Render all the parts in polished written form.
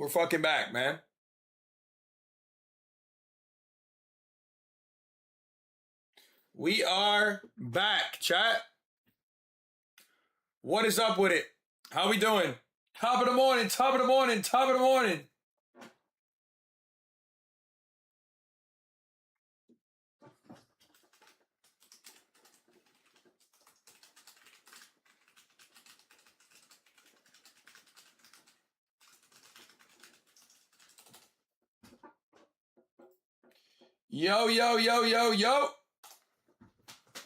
We're fucking back, man. We are back, chat. What is up with it? How we doing? Top of the morning, top of the morning, top of the morning. Yo, yo, yo, yo, yo.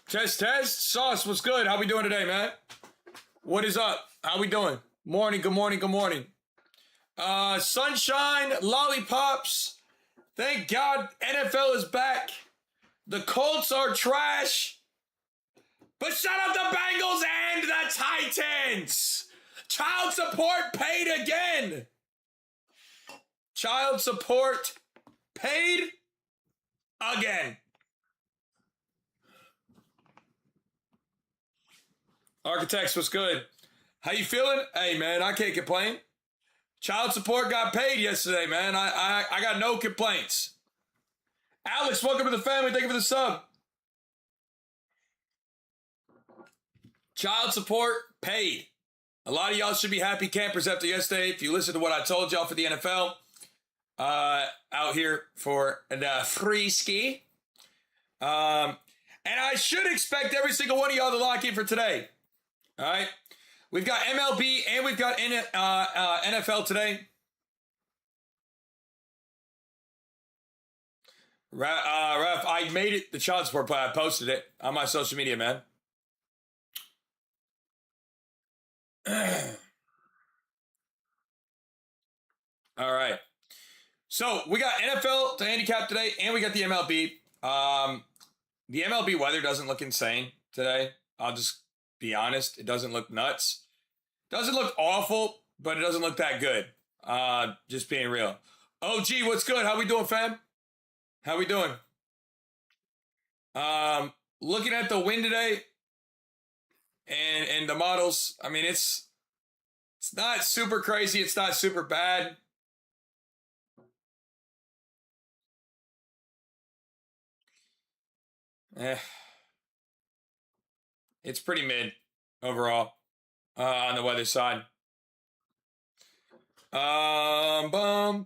Test, test. Sauce, what's good? How we doing today, man? What is up? How we doing? Morning, good morning, good morning. Sunshine, lollipops. Thank God NFL is back. The Colts are trash. But shut up the Bengals and the Titans. Child support paid again. Child support paid again. Architects, what's good? How you feeling? Hey, man, I can't complain. Child support got paid yesterday, man. I got no complaints. Alex, welcome to the family. Thank you for the sub. Child support paid. A lot of y'all should be happy campers after yesterday. If you listen to what I told y'all for the NFL, out here for the free ski. And I should expect every single one of y'all to lock in for today. All right. We've got MLB and we've got NFL today. Ref, I made it the child support plan. I posted it on my social media, man. All right. So we got NFL to handicap today, and we got the MLB. The MLB weather doesn't look insane today. I'll just be honest. It doesn't look nuts. Doesn't look awful, but it doesn't look that good. Just being real. OG, what's good? How we doing, fam? How we doing? Looking at the wind today and the models, I mean, it's not super crazy. It's not super bad. It's pretty mid overall on the weather side. O'Neal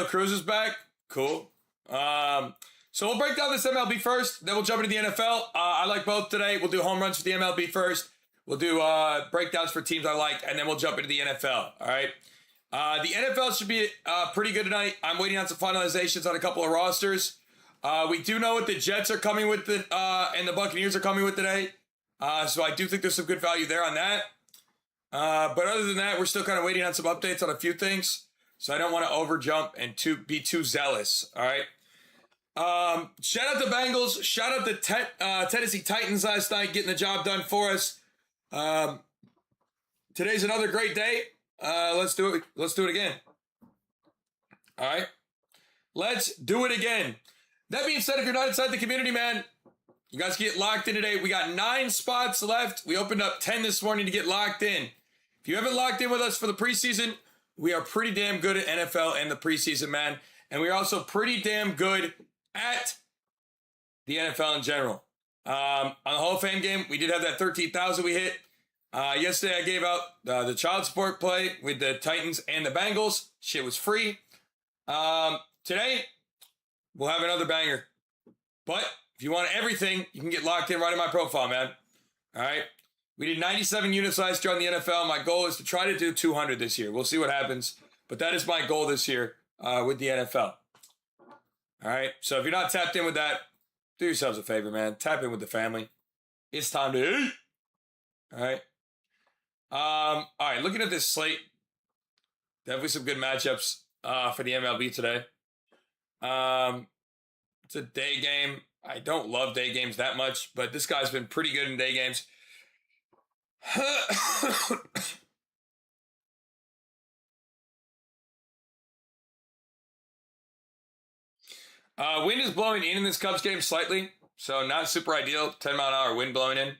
Cruz is back. Cool. So we'll break down this MLB first, then we'll jump into the NFL. I like both today. We'll do home runs for the MLB first. We'll do breakdowns for teams I like, and then we'll jump into the NFL. All right. The NFL should be pretty good tonight. I'm waiting on some finalizations on a couple of rosters. We do know what the Jets are coming with, and the Buccaneers are coming with today. So I do think there's some good value there on that. But other than that, we're still kind of waiting on some updates on a few things. So I don't want to overjump and be too zealous. All right. Shout out the Bengals. Shout out the Tennessee Titans last night getting the job done for us. Today's another great day. Let's do it. Let's do it again. All right. Let's do it again. That being said, if you're not inside the community, man, you guys get locked in today. We got 9 spots left. We opened up 10 this morning to get locked in. If you haven't locked in with us for the preseason, we are pretty damn good at NFL and the preseason, man. And we're also pretty damn good at the NFL in general. On the Hall of Fame game, we did have that 13,000 we hit. Yesterday, I gave out the child support play with the Titans and the Bengals. Shit was free. Today, we'll have another banger. But if you want everything, you can get locked in right in my profile, man. All right. We did 97 units last year on the NFL. My goal is to try to do 200 this year. We'll see what happens. But that is my goal this year with the NFL. All right. So if you're not tapped in with that, do yourselves a favor, man. Tap in with the family. It's time to eat. All right. All right. Looking at this slate, definitely some good matchups for the MLB today. It's a day game. I don't love day games that much, but this guy's been pretty good in day games. Wind is blowing in this Cubs game slightly, so not super ideal. 10-mile-an-hour wind blowing in.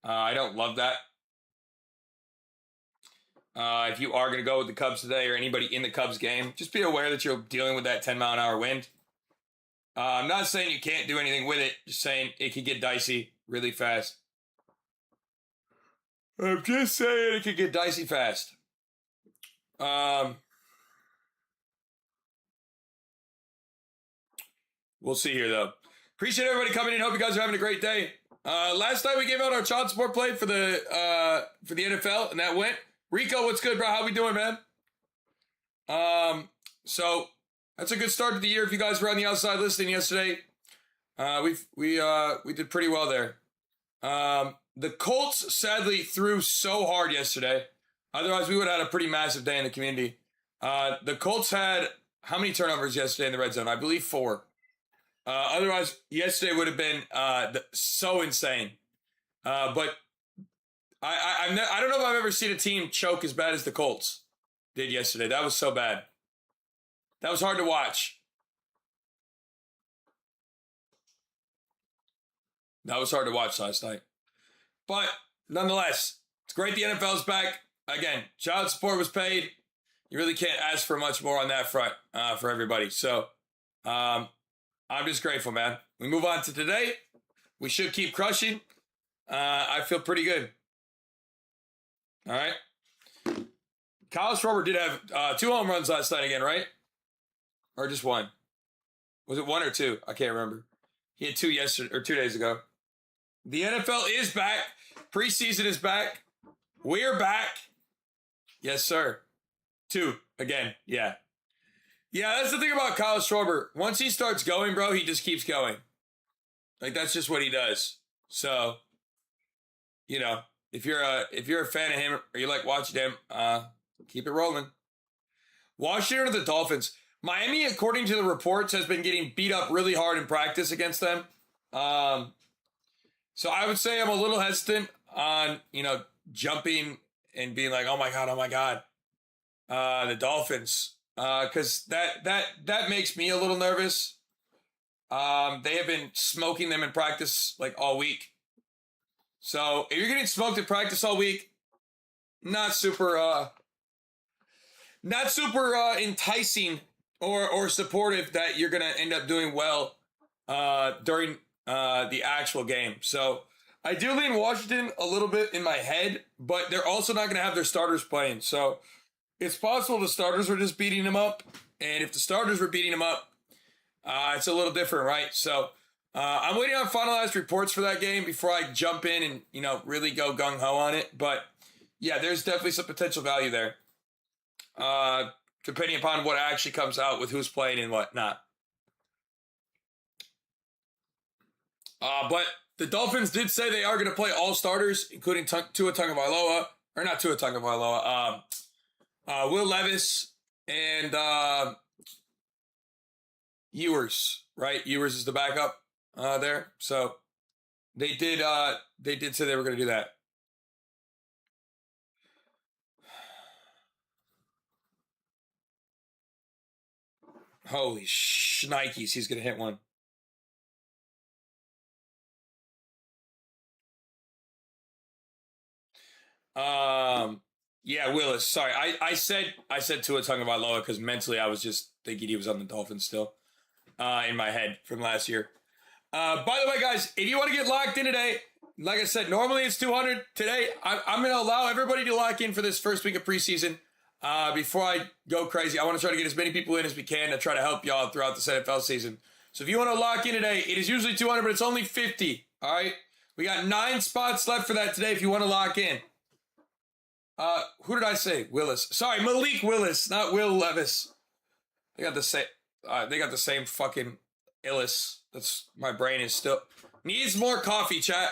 I don't love that. If you are going to go with the Cubs today or anybody in the Cubs game, just be aware that you're dealing with that 10-mile-an-hour wind. I'm not saying you can't do anything with it. Just saying it could get dicey really fast. I'm just saying it could get dicey fast. We'll see here, though. Appreciate everybody coming in. Hope you guys are having a great day. Last night we gave out our child support play for the NFL, and that went. Rico, what's good, bro? How we doing, man? So that's a good start to the year. If you guys were on the outside listening yesterday, we did pretty well there. The Colts sadly threw so hard yesterday. Otherwise, we would have had a pretty massive day in the community. The Colts had how many turnovers yesterday in the red zone? I believe 4. Otherwise, yesterday would have been so insane. But I don't know if I've ever seen a team choke as bad as the Colts did yesterday. That was so bad. That was hard to watch. That was hard to watch last night. But nonetheless, it's great the NFL's back. Again, child support was paid. You really can't ask for much more on that front for everybody. So I'm just grateful, man. We move on to today. We should keep crushing. I feel pretty good. All right. Kyle Schwarber did have 2 home runs last night again, right? Or just 1? Was it 1 or 2? I can't remember. He had 2 yesterday or 2 days ago. The NFL is back. Preseason is back. We're back. Yes, sir. 2 again. Yeah. Yeah, that's the thing about Kyle Schwarber. Once he starts going, bro, he just keeps going. Like, that's just what he does. So, you know, if you're a fan of him or you like watching him, keep it rolling. Washington or the Dolphins? Miami, according to the reports, has been getting beat up really hard in practice against them. So I would say I'm a little hesitant on, jumping and being like, oh my God, the Dolphins. Because that makes me a little nervous. They have been smoking them in practice like all week. So if you're getting smoked in practice all week, not super enticing or supportive that you're gonna end up doing well during the actual game. So I do lean Washington a little bit in my head, but they're also not gonna have their starters playing. So it's possible the starters were just beating them up, and if the starters were beating them up, it's a little different, right? So I'm waiting on finalized reports for that game before I jump in and, really go gung-ho on it. But, yeah, there's definitely some potential value there, depending upon what actually comes out with who's playing and whatnot. But the Dolphins did say they are going to play all starters, including Tua Tagovailoa, or not Tua Tagovailoa, Will Levis and Ewers, right? Ewers is the backup there. So they did say they were going to do that. Holy shnikes, he's going to hit one. Yeah, Willis. Sorry, I said Tua Tagovailoa because mentally I was just thinking he was on the Dolphins still in my head from last year. By the way, guys, if you want to get locked in today, like I said, normally it's 200. Today, I'm going to allow everybody to lock in for this first week of preseason. Before I go crazy, I want to try to get as many people in as we can to try to help y'all throughout this NFL season. So if you want to lock in today, it is usually 200, but it's only 50. All right? We got 9 spots left for that today if you want to lock in. Who did I say? Willis. Sorry, Malik Willis, not Will Levis. They got the same fucking Illis. That's my brain is still needs more coffee, chat.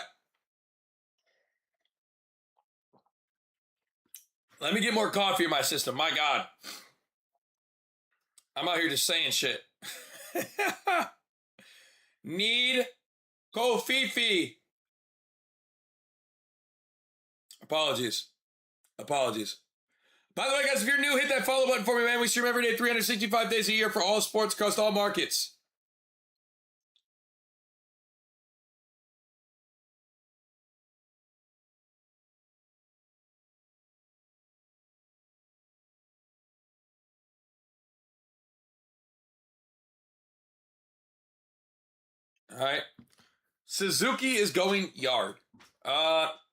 Let me get more coffee in my system. My God. I'm out here just saying shit. Need Kofifi. Apologies. By the way, guys, if you're new, hit that follow button for me, man. We stream every day, 365 days a year for all sports across all markets. All right. Suzuki is going yard.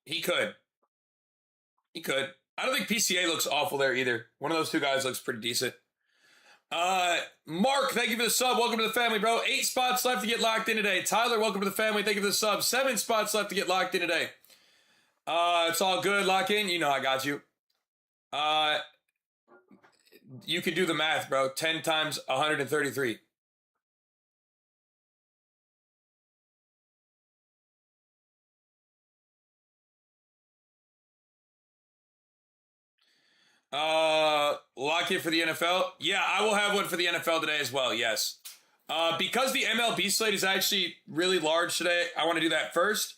He could. He could. I don't think PCA looks awful there either. One of those two guys looks pretty decent. Mark, thank you for the sub. Welcome to the family, bro. 8 spots left to get locked in today. Tyler, welcome to the family. Thank you for the sub. 7 spots left to get locked in today. It's all good. Lock in. You know I got you. You can do the math, bro. 10 times 133. Lock in for the NFL. Yeah, I will have one for the NFL today as well. Yes. Because the MLB slate is actually really large today, I want to do that first.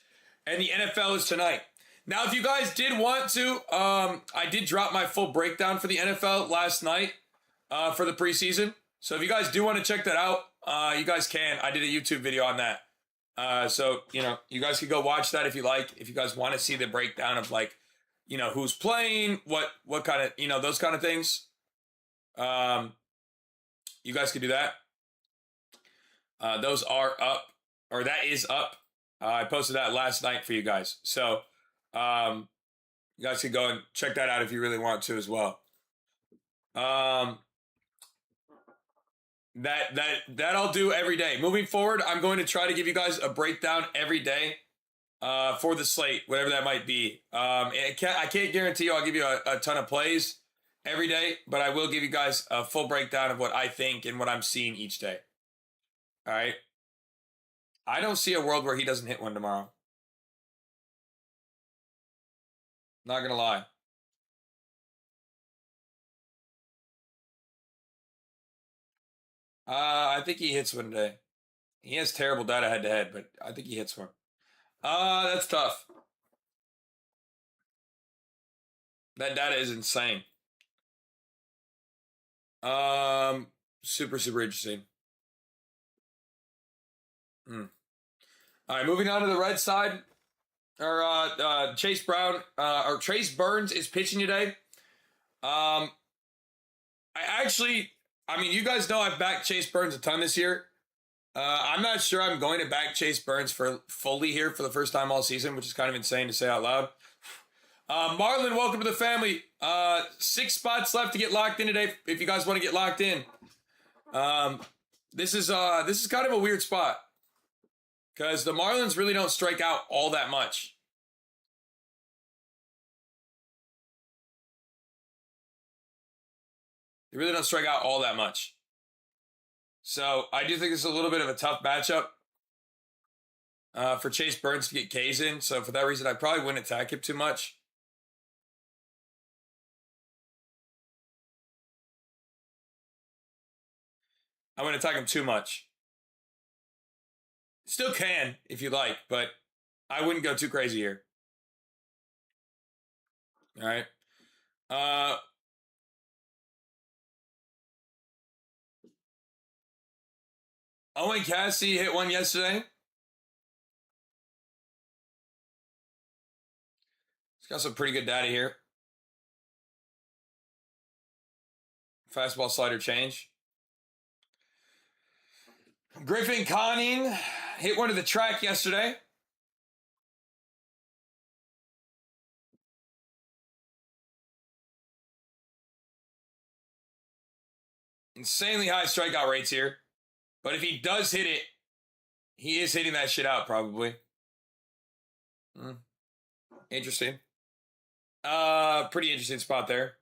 And the NFL is tonight. Now, if you guys did want to, I did drop my full breakdown for the NFL last night for the preseason. So if you guys do want to check that out, you guys can. I did a YouTube video on that. So, you know, you guys can go watch that if you like. If you guys want to see the breakdown of, like, you know, who's playing, what kind of, you know, those kind of things. You guys can do that. Those are up, or that is up. I posted that last night for you guys. So, you guys can go and check that out if you really want to as well. That I'll do every day. Moving forward, I'm going to try to give you guys a breakdown every day for the slate, whatever that might be. I can't guarantee you I'll give you a ton of plays every day, but I will give you guys a full breakdown of what I think and what I'm seeing each day. All right? I don't see a world where he doesn't hit one tomorrow. Not going to lie. I think he hits one today. He has terrible data head-to-head, but I think he hits one. That's tough. That data is insane. Super, super interesting. All right, moving on to the red side. Chase Burns is pitching today. I mean, you guys know I've backed Chase Burns a ton this year. I'm not sure I'm going to back Chase Burns fully here for the first time all season, which is kind of insane to say out loud. Marlon, welcome to the family. 6 spots left to get locked in today. If you guys want to get locked in, this is kind of a weird spot because the Marlins really don't strike out all that much. They really don't strike out all that much. So I do think it's a little bit of a tough matchup for Chase Burns to get Ks in. So for that reason, I probably wouldn't attack him too much. I wouldn't attack him too much. Still can if you like, but I wouldn't go too crazy here. All right. Owen Cassidy hit one yesterday. He's got some pretty good data here. Fastball slider change. Griffin Conning hit one to the track yesterday. Insanely high strikeout rates here. But if he does hit it, he is hitting that shit out probably. Interesting. Pretty interesting spot there.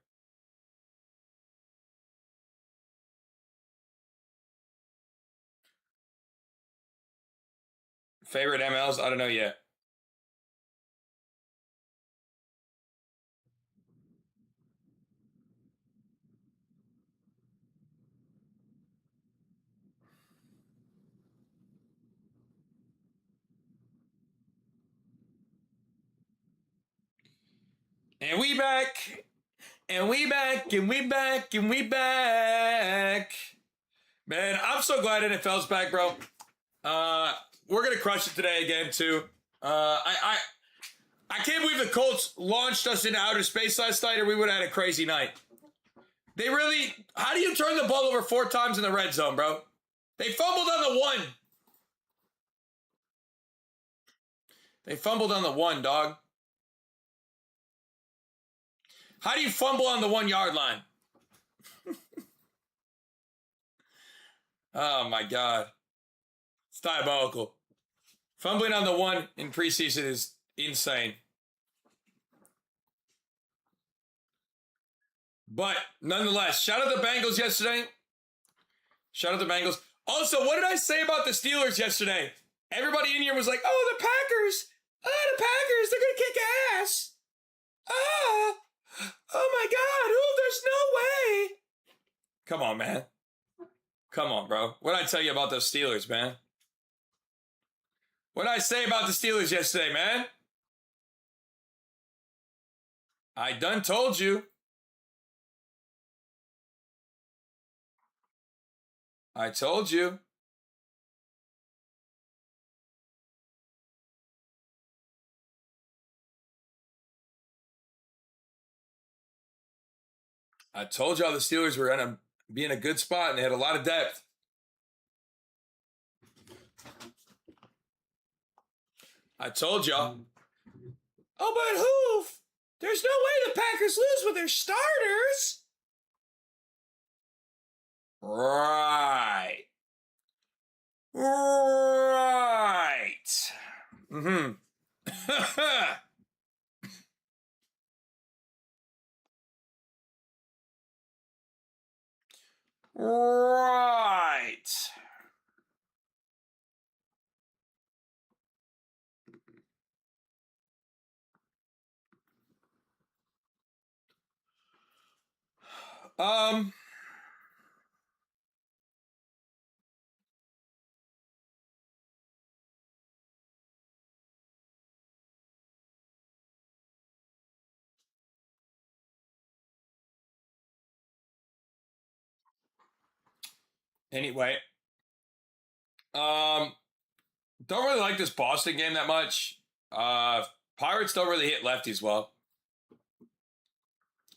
Favorite MLs? I don't know yet. And we back. And we back. And we back. And we back. Man, I'm so glad NFL's back, bro. We're gonna crush it today again too. I can't believe the Colts launched us into outer space last night, or we would have had a crazy night. They really. How do you turn the ball over 4 times in the red zone, bro? They fumbled on the 1. They fumbled on the 1, dog. How do you fumble on the 1 yard line? Oh, my God. It's diabolical. Fumbling on the 1 in preseason is insane. But nonetheless, shout out the Bengals yesterday. Shout out the Bengals. Also, what did I say about the Steelers yesterday? Everybody in here was like, oh, the Packers. Oh, the Packers. They're going to kick ass. Oh my God. Oh, there's no way. Come on, man. Come on, bro. What did I tell you about those Steelers, man? What did I say about the Steelers yesterday, man? I done told you. I told you. I told y'all the Steelers were going to be in a good spot and they had a lot of depth. I told y'all. Oh, but Hoof, there's no way the Packers lose with their starters. Right. Mm-hmm. Right. Anyway, don't really like this Boston game that much. Pirates don't really hit lefties well.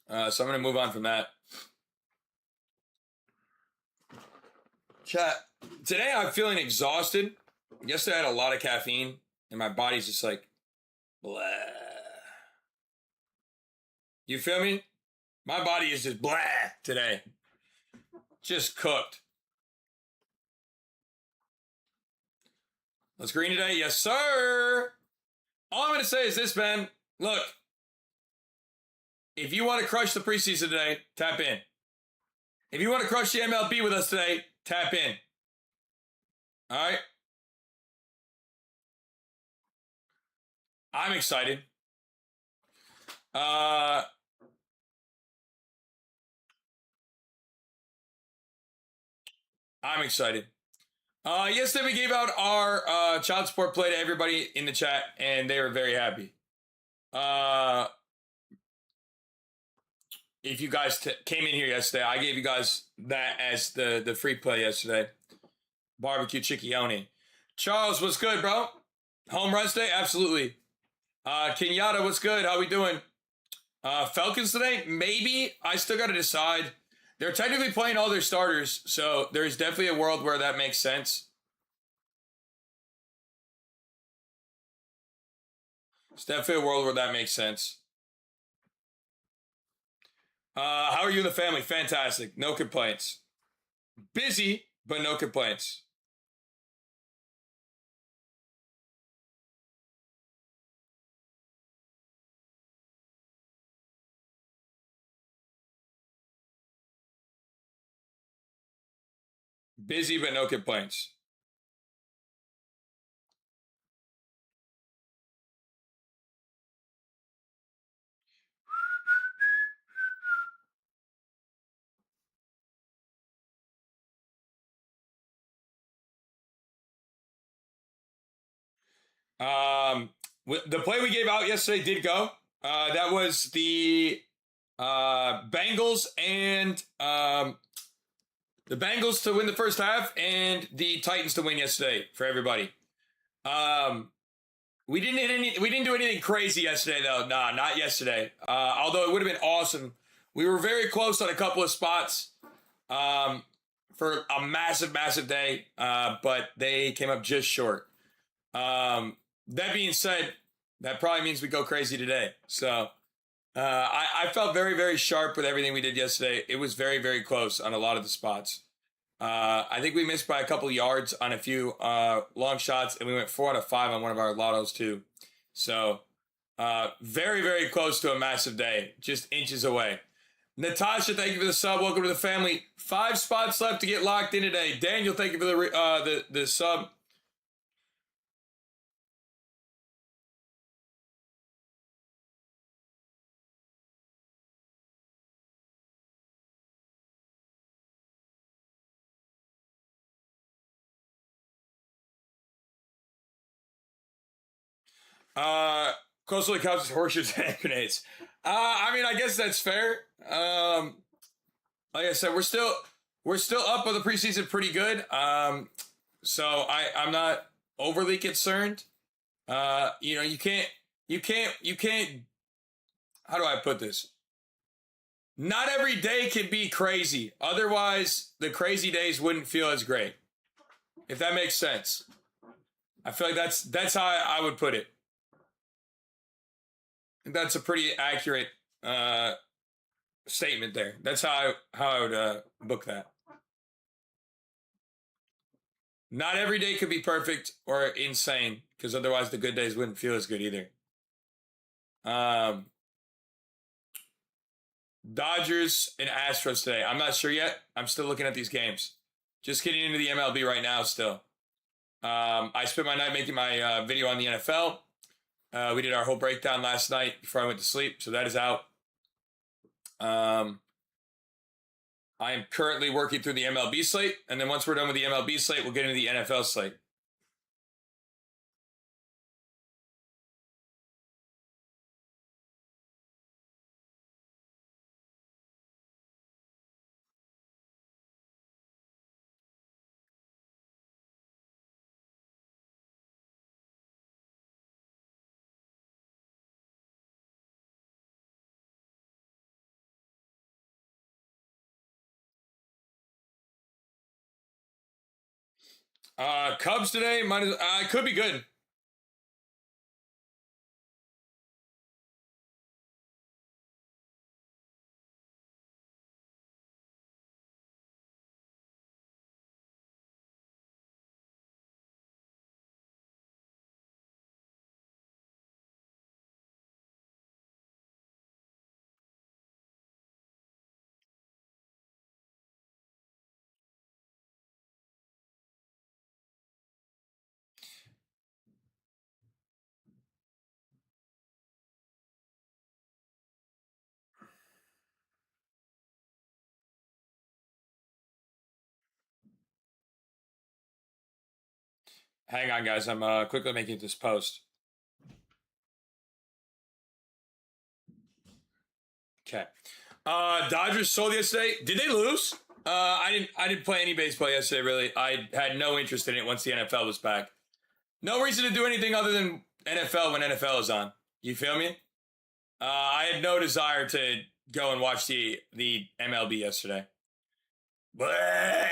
So I'm going to move on from that. Chat. Today I'm feeling exhausted. Yesterday I had a lot of caffeine, and my body's just like, blah. You feel me? My body is just blah today. Just cooked. Let's green today. Yes, sir. All I'm going to say is this, man. Look. If you want to crush the preseason today, tap in. If you want to crush the MLB with us today, tap in. All right? I'm excited. I'm excited. Yesterday we gave out our child support play to everybody in the chat, and they were very happy. If you guys came in here yesterday, I gave you guys that as the free play yesterday. Barbecue Chicchione. Charles, what's good, bro? Home run day? Absolutely. Kenyatta, what's good? How we doing? Falcons today? Maybe. I still got to decide. They're technically playing all their starters, so there's definitely a world where that makes sense. It's definitely a world where that makes sense. How are you and the family? Fantastic. No complaints. Busy, but no complaints. Busy, but no complaints. The play we gave out yesterday did go. That was the Bengals and the Bengals to win the first half and the Titans to win yesterday for everybody. We didn't do anything crazy yesterday though. Nah, not yesterday. Although it would have been awesome. We were very close on a couple of spots for a massive day, but they came up just short. that being said, that probably means we go crazy today. So I felt very, very sharp with everything we did yesterday. It was very, very close on a lot of the spots. I think we missed by a couple yards on a few long shots, and we went 4 out of 5 on one of our lottos too. So very, very close to a massive day, just inches away. Natasha, thank you for the sub. Welcome to the family. 5 spots left to get locked in today. Daniel, thank you for the sub. Closely comes horseshoes and grenades. I mean, I guess that's fair. Like I said, we're still up on the preseason pretty good. So I'm not overly concerned. You can't. How do I put this? Not every day can be crazy. Otherwise, the crazy days wouldn't feel as great. If that makes sense. I feel like that's how I would put it. That's a pretty accurate statement there. That's how I would book that. Not every day could be perfect or insane, because otherwise the good days wouldn't feel as good either. Dodgers and Astros today. I'm not sure yet. I'm still looking at these games. Just getting into the MLB right now still. I spent my night making my video on the NFL. We did our whole breakdown last night before I went to sleep, so that is out. I am currently working through the MLB slate, and then once we're done with the MLB slate, we'll get into the NFL slate. Cubs today could be good. Hang on, guys. I'm quickly making this post. Okay. Dodgers sold yesterday. Did they lose? I didn't play any baseball yesterday, really. I had no interest in it once the NFL was back. No reason to do anything other than NFL when NFL is on. You feel me? I had no desire to go and watch the MLB yesterday. Bleh.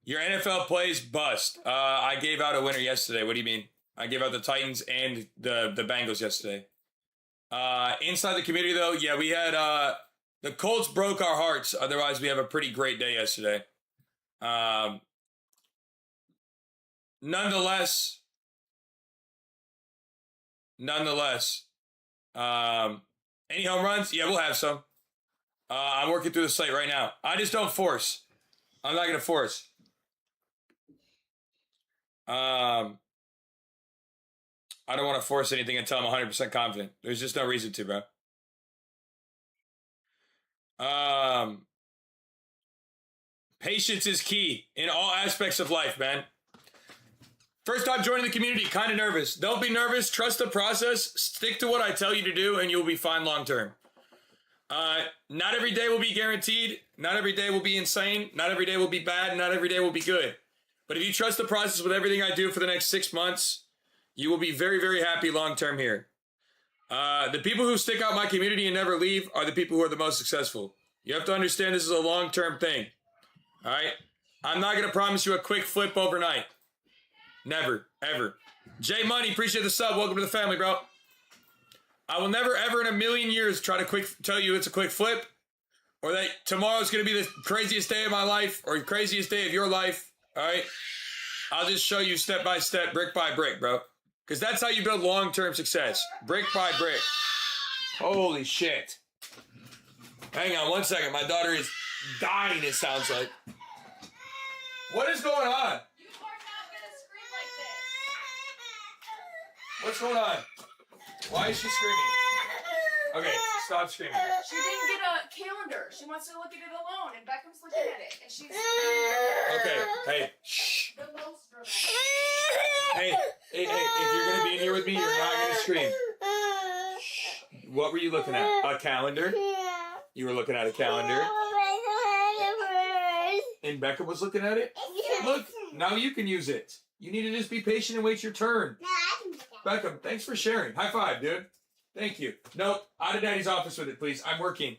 Your NFL plays bust. I gave out a winner yesterday. What do you mean? I gave out the Titans and the Bengals yesterday. Inside the community, though, yeah, we had the Colts broke our hearts. Otherwise, we have a pretty great day yesterday. Nonetheless, any home runs? Yeah, we'll have some. I'm working through the slate right now. I just don't force. I'm not going to force. I don't want to force anything until I'm 100% confident. There's just no reason to, bro. Patience is key in all aspects of life, man. First time joining the community, kind of nervous. Don't be nervous. Trust the process. Stick to what I tell you to do, and you'll be fine long term. Not every day will be guaranteed. Not every day will be insane. Not every day will be bad. Not every day will be good. But if you trust the process with everything I do for the next 6 months, you will be very, very happy long term here. The people who stick out my community and never leave are the people who are the most successful. You have to understand this is a long term thing. All right? I'm not going to promise you a quick flip overnight. Never, Ever. J Money, appreciate the sub. Welcome to the family, bro. I will never, ever in a million years try to tell you it's a quick flip or that tomorrow's going to be the craziest day of my life or the craziest day of your life. All right? I'll just show you step by step, brick by brick, bro. Because that's how you build long-term success. Brick by brick. Holy shit. Hang on one second. My daughter is dying, it sounds like. What is going on? You are not going to scream like this. What's going on? Why is she screaming? Okay, stop screaming. She didn't get a calendar. She wants to look at it alone, and Beckham's looking at it, and she's... Okay, hey, shh. The most dramatic. Hey, if you're going to be in here with me, you're not going to scream. Shh. What were you looking at? A calendar? You were looking at a calendar? And Becca was looking at it? Look, now you can use it. You need to just be patient and wait your turn. Beckham, thanks for sharing. High five, dude. Thank you. Nope, out of Daddy's office with it, please. I'm working.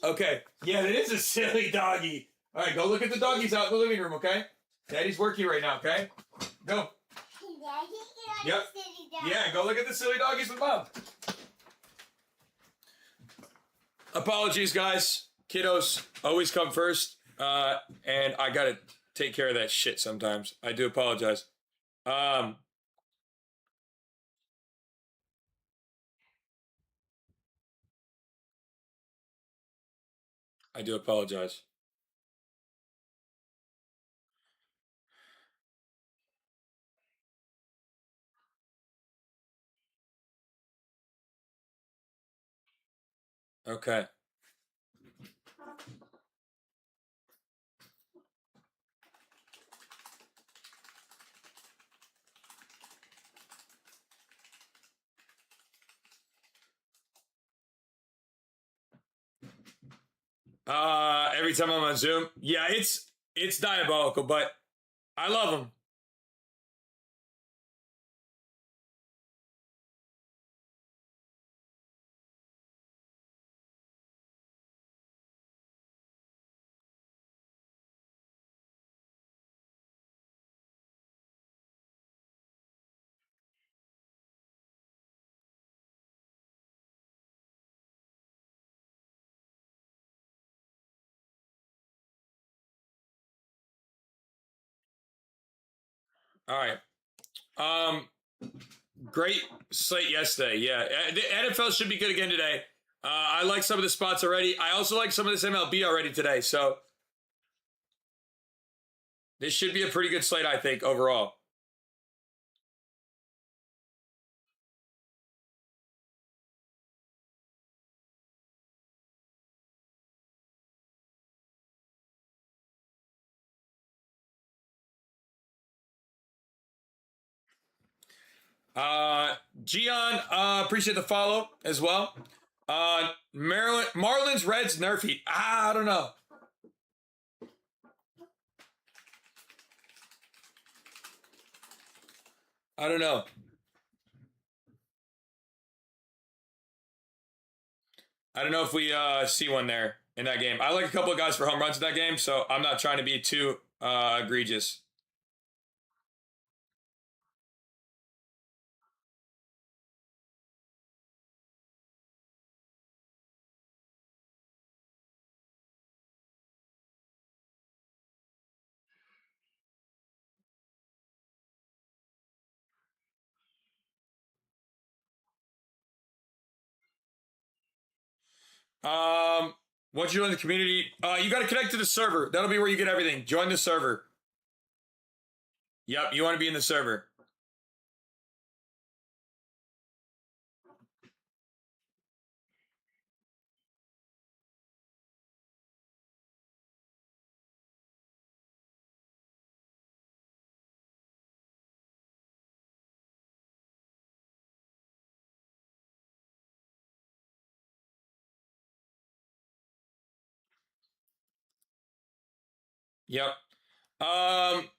Okay. Yeah, it is a silly doggy. All right, go look at the doggies out in the living room, okay? Daddy's working right now, okay? Go. Yep. Yeah, go look at the silly doggies with Mom. Apologies, guys. Kiddos always come first, and I gotta take care of that shit sometimes. I do apologize. I do apologize. Okay. Every time I'm on Zoom, yeah, it's diabolical, but I love them. All right. Great slate yesterday. Yeah, the NFL should be good again today. I like some of the spots already. I also like some of this MLB already today. So this should be a pretty good slate, I think, overall. Gian, appreciate the follow as well. Marlins, Reds, Nerfy. I don't know. I don't know. I don't know if we see one there in that game. I like a couple of guys for home runs in that game, so I'm not trying to be too egregious. Once you join the community, you got to connect to the server. That'll be where you get everything. Join the server. Yep, you want to be in the server. Yep. Um,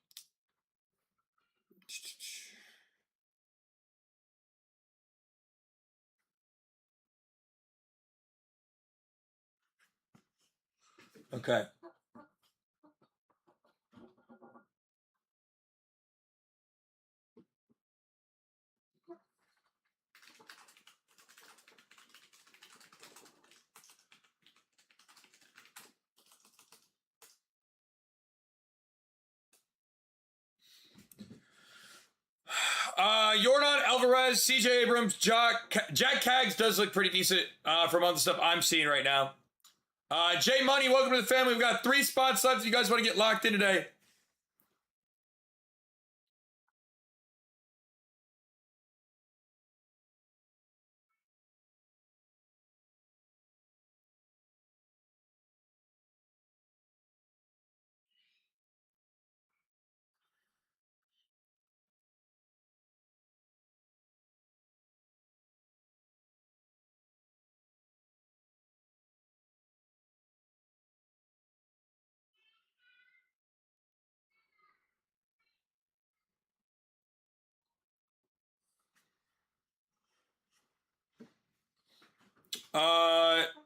okay. Jordan Alvarez, CJ Abrams, Jack Kaggs does look pretty decent from all the stuff I'm seeing right now. Jay Money, welcome to the family. We've got 3 spots left if you guys want to get locked in today.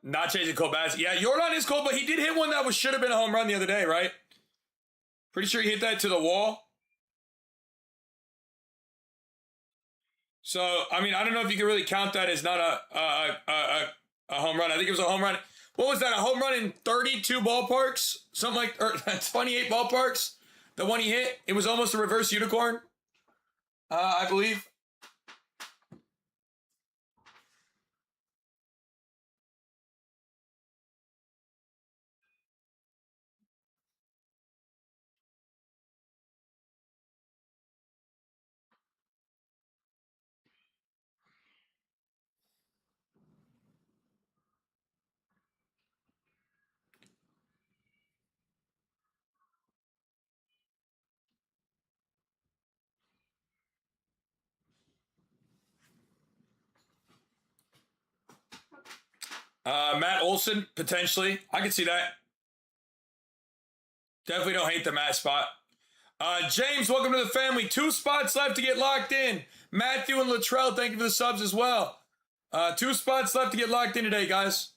Not changing Cole Bass. Yeah, Jordan is cold, but he did hit one that should have been a home run the other day, right? Pretty sure he hit that to the wall. So, I mean, I don't know if you can really count that as not a home run. I think it was a home run. What was that? A home run in 32 ballparks? Something like, or 28 ballparks? The one he hit? It was almost a reverse unicorn, I believe. Matt Olson, potentially. I can see that. Definitely don't hate the Matt spot. James, welcome to the family. 2 spots left to get locked in. Matthew and Latrell, thank you for the subs as well. 2 spots left to get locked in today, guys.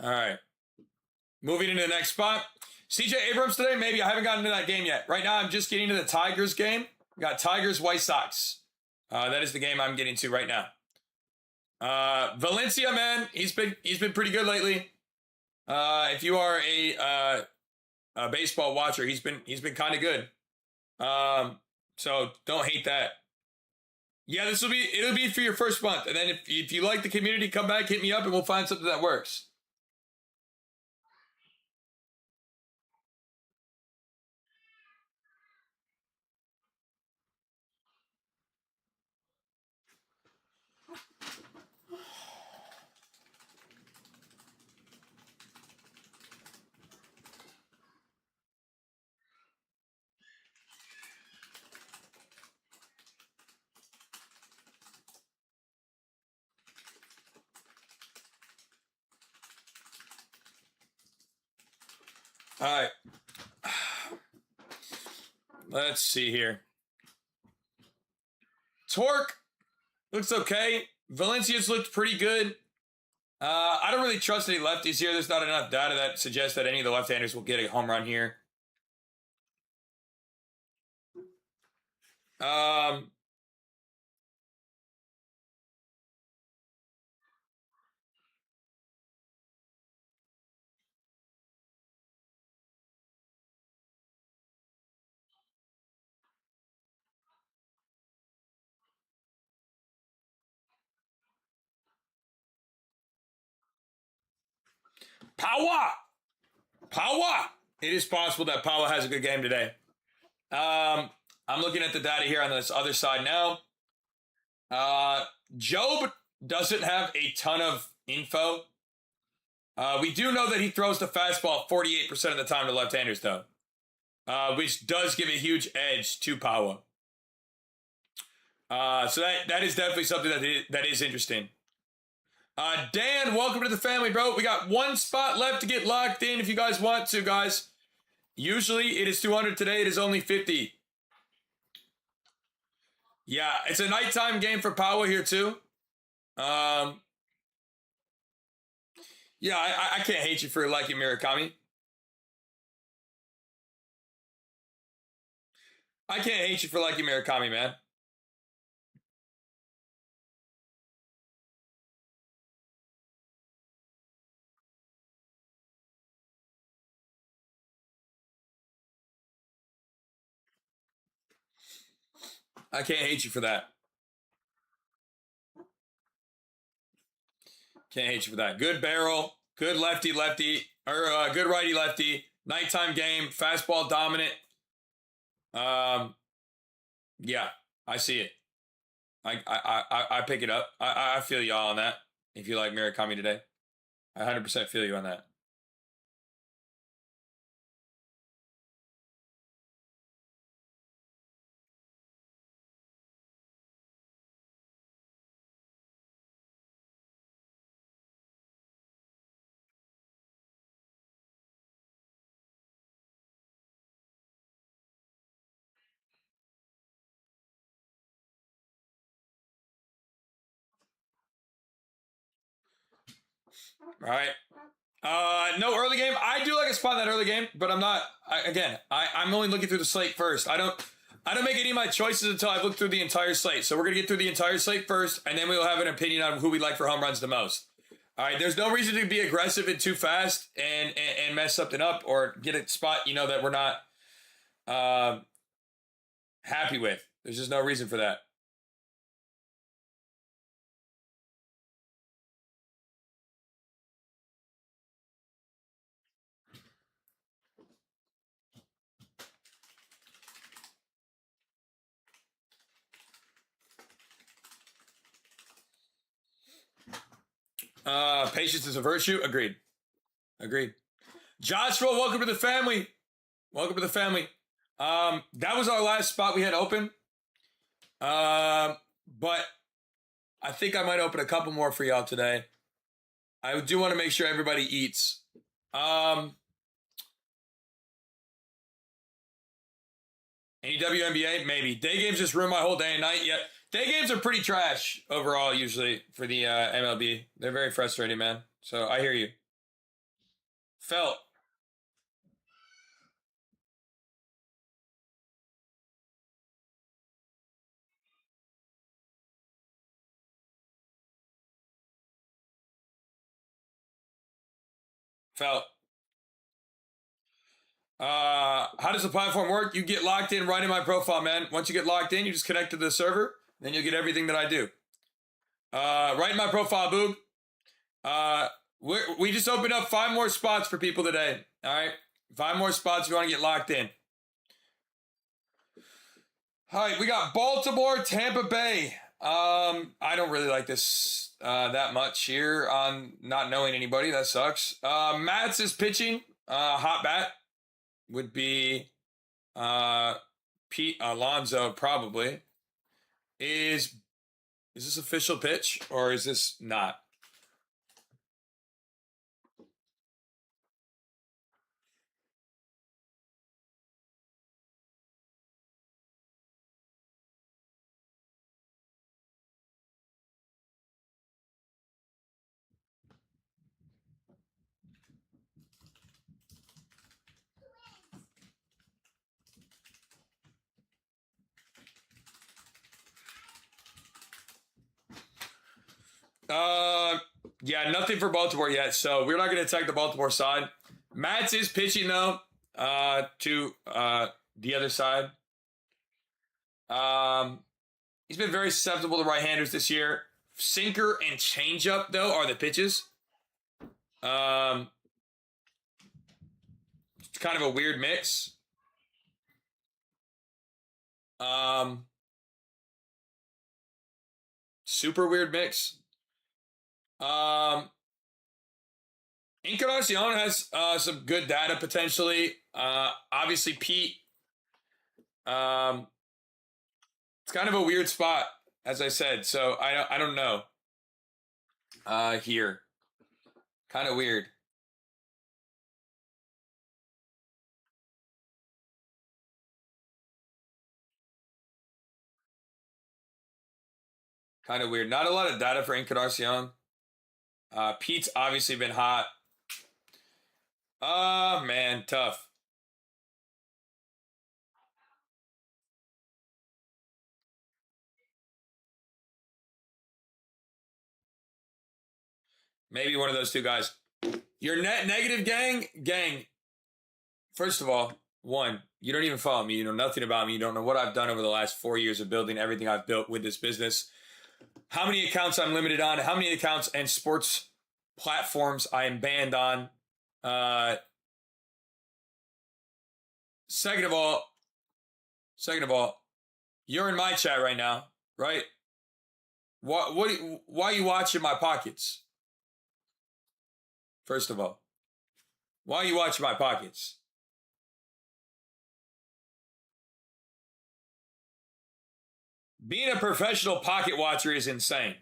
All right. Moving into the next spot. CJ Abrams today, maybe. I haven't gotten into that game yet. Right now, I'm just getting to the Tigers game. We got Tigers, White Sox. That is the game I'm getting to right now. Valencia, man, he's been pretty good lately. If you are a baseball watcher, he's been kind of good. So don't hate that. Yeah, it'll be for your first month, and then if you like the community, come back, hit me up, and we'll find something that works. All right. Let's see here. Torque looks okay. Valencia's looked pretty good. I don't really trust any lefties here. There's not enough data that suggests that any of the left-handers will get a home run here. Power. It is possible that Power has a good game today. I'm looking at the data here on this other side now. Job doesn't have a ton of info. We do know that he throws the fastball 48% of the time to left-handers, though, which does give a huge edge to Power. So that is definitely something that is interesting. Dan, welcome to the family, bro. We got 1 spot left to get locked in if you guys want to, guys. Usually it is 200. Today it is only 50. Yeah, it's a nighttime game for Power here, too. Yeah, I can't hate you for liking Murakami. I can't hate you for liking Murakami, man. I can't hate you for that. Can't hate you for that. Good barrel. Good lefty. Or good righty-lefty. Nighttime game. Fastball dominant. Yeah, I see it. I pick it up. I feel y'all on that. If you like Murakami today, I 100% feel you on that. All right. No early game. I do like a spot in that early game, but I'm not. I'm only looking through the slate first. I don't make any of my choices until I've looked through the entire slate. So we're gonna get through the entire slate first, and then we will have an opinion on who we like for home runs the most. All right. There's no reason to be aggressive and too fast and mess something up or get a spot that we're not happy with. There's just no reason for that. Patience is a virtue. Agreed. Joshua, welcome to the family. That was our last spot we had open. But I think I might open a couple more for y'all today. I do want to make sure everybody eats. Any WNBA? Maybe. Day games just ruin my whole day and night. Yeah. Day games are pretty trash overall, usually, for the MLB. They're very frustrating, man. So I hear you. Felt. How does the platform work? You get locked in right in my profile, man. Once you get locked in, you just connect to the server, then you'll get everything that I do. Right in my profile, boob. We just opened up 5 more spots for people today. All right, 5 more spots if you want to get locked in. All right, we got Baltimore, Tampa Bay. I don't really like this that much here on not knowing anybody. That sucks. Mats is pitching. Hot bat would be Pete Alonso probably. Is this official pitch or is this not? Yeah, nothing for Baltimore yet, so we're not going to attack the Baltimore side. Mats is pitching, though, to the other side. He's been very susceptible to right-handers this year. Sinker and changeup, though, are the pitches. It's kind of a weird mix. Super weird mix. Encarnacion has some good data potentially. Obviously, Pete. It's kind of a weird spot, as I said. So I don't know. Here, kind of weird. Kind of weird. Not a lot of data for Encarnacion. Pete's obviously been hot. Man, tough. Maybe one of those two guys. Your net negative gang. First of all, one, you don't even follow me. You know nothing about me. You don't know what I've done over the last 4 years of building everything I've built with this business. How many accounts I'm limited on, how many accounts and sports platforms I am banned on. Second of all, you're in my chat right now, right? Why are you watching my pockets? First of all, why are you watching my pockets? Being a professional pocket watcher is insane.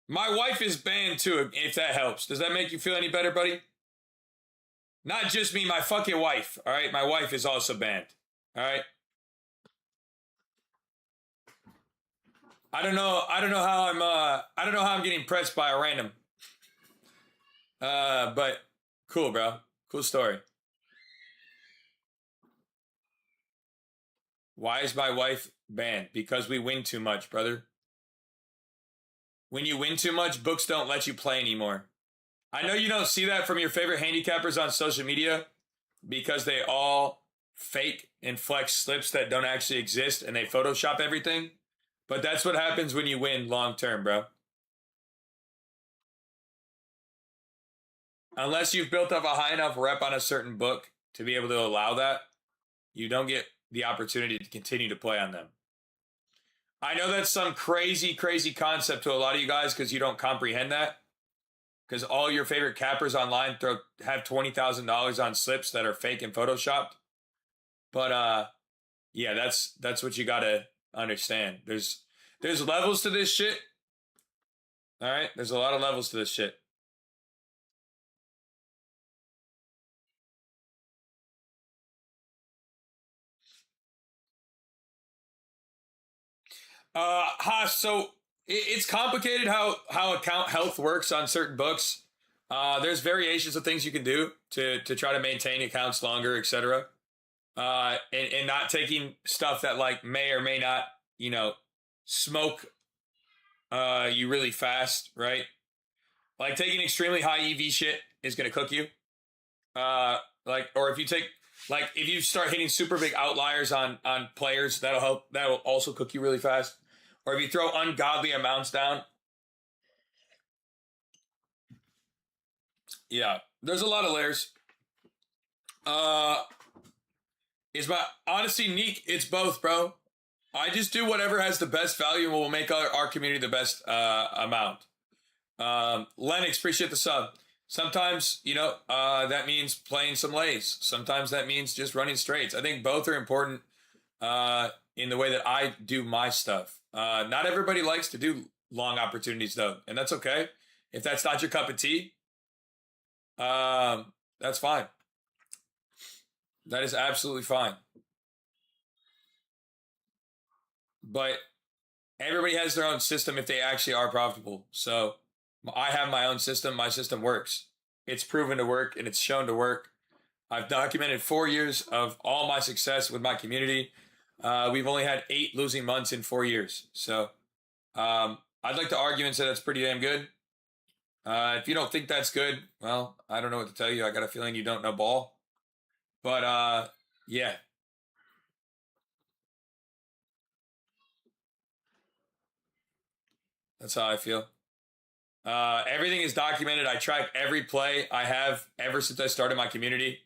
My wife is banned too, if that helps. Does that make you feel any better, buddy? Not just me, my fucking wife, all right? My wife is also banned, all right? I don't know how I'm getting pressed by a random. But cool, bro. Cool story. Why is my wife banned? Because we win too much, brother. When you win too much, books don't let you play anymore. I know you don't see that from your favorite handicappers on social media because they all fake and flex slips that don't actually exist and they Photoshop everything. But that's what happens when you win long term, bro. Unless you've built up a high enough rep on a certain book to be able to allow that, you don't get the opportunity to continue to play on them. I know that's some crazy, crazy concept to a lot of you guys because you don't comprehend that. Because all your favorite cappers online have $20,000 on slips that are fake and photoshopped. But yeah, that's what you gotta understand. There's levels to this shit. All right, there's a lot of levels to this shit. So it's complicated how account health works on certain books. There's variations of things you can do to try to maintain accounts longer, etc. And not taking stuff that like may or may not, smoke you really fast, right? Like taking extremely high EV shit is gonna cook you. Or if you start hitting super big outliers on players, that'll also cook you really fast. Or if you throw ungodly amounts down. Yeah, there's a lot of layers. Is my honesty Neek? It's both, bro. I just do whatever has the best value and will make our community the best amount. Lennox, appreciate the sub. Sometimes, that means playing some lays. Sometimes that means just running straights. I think both are important in the way that I do my stuff. Not everybody likes to do long opportunities, though, and that's okay. If that's not your cup of tea, that's fine. That is absolutely fine. But everybody has their own system if they actually are profitable. So I have my own system. My system works. It's proven to work and it's shown to work. I've documented 4 years of all my success with my community. We've only had 8 losing months in 4 years. So I'd like to argue and say that's pretty damn good. If you don't think that's good, well, I don't know what to tell you. I got a feeling you don't know ball. But yeah. That's how I feel. Everything is documented. I track every play I have ever since I started my community.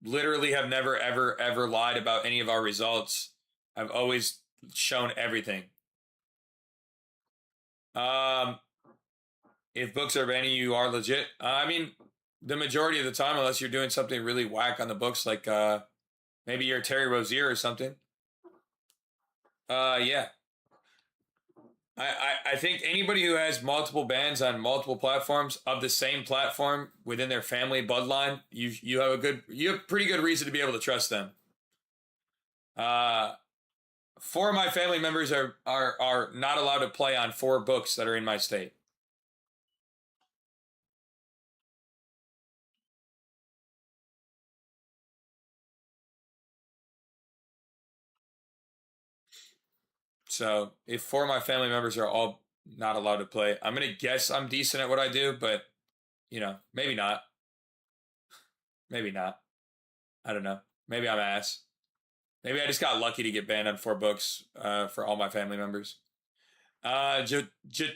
Literally have never, ever, ever lied about any of our results. I've always shown everything. If books are banning you, are legit. I mean, the majority of the time, unless you're doing something really whack on the books, like maybe you're Terry Rozier or something. Yeah. I think anybody who has multiple bans on multiple platforms of the same platform within their family bloodline, you have pretty good reason to be able to trust them. 4 of my family members are not allowed to play on 4 books that are in my state. So if 4 of my family members are all not allowed to play, I'm gonna guess I'm decent at what I do, but you know, maybe not. Maybe not. I don't know. Maybe I'm ass. Maybe I just got lucky to get banned on 4 books for all my family members. Jatavis?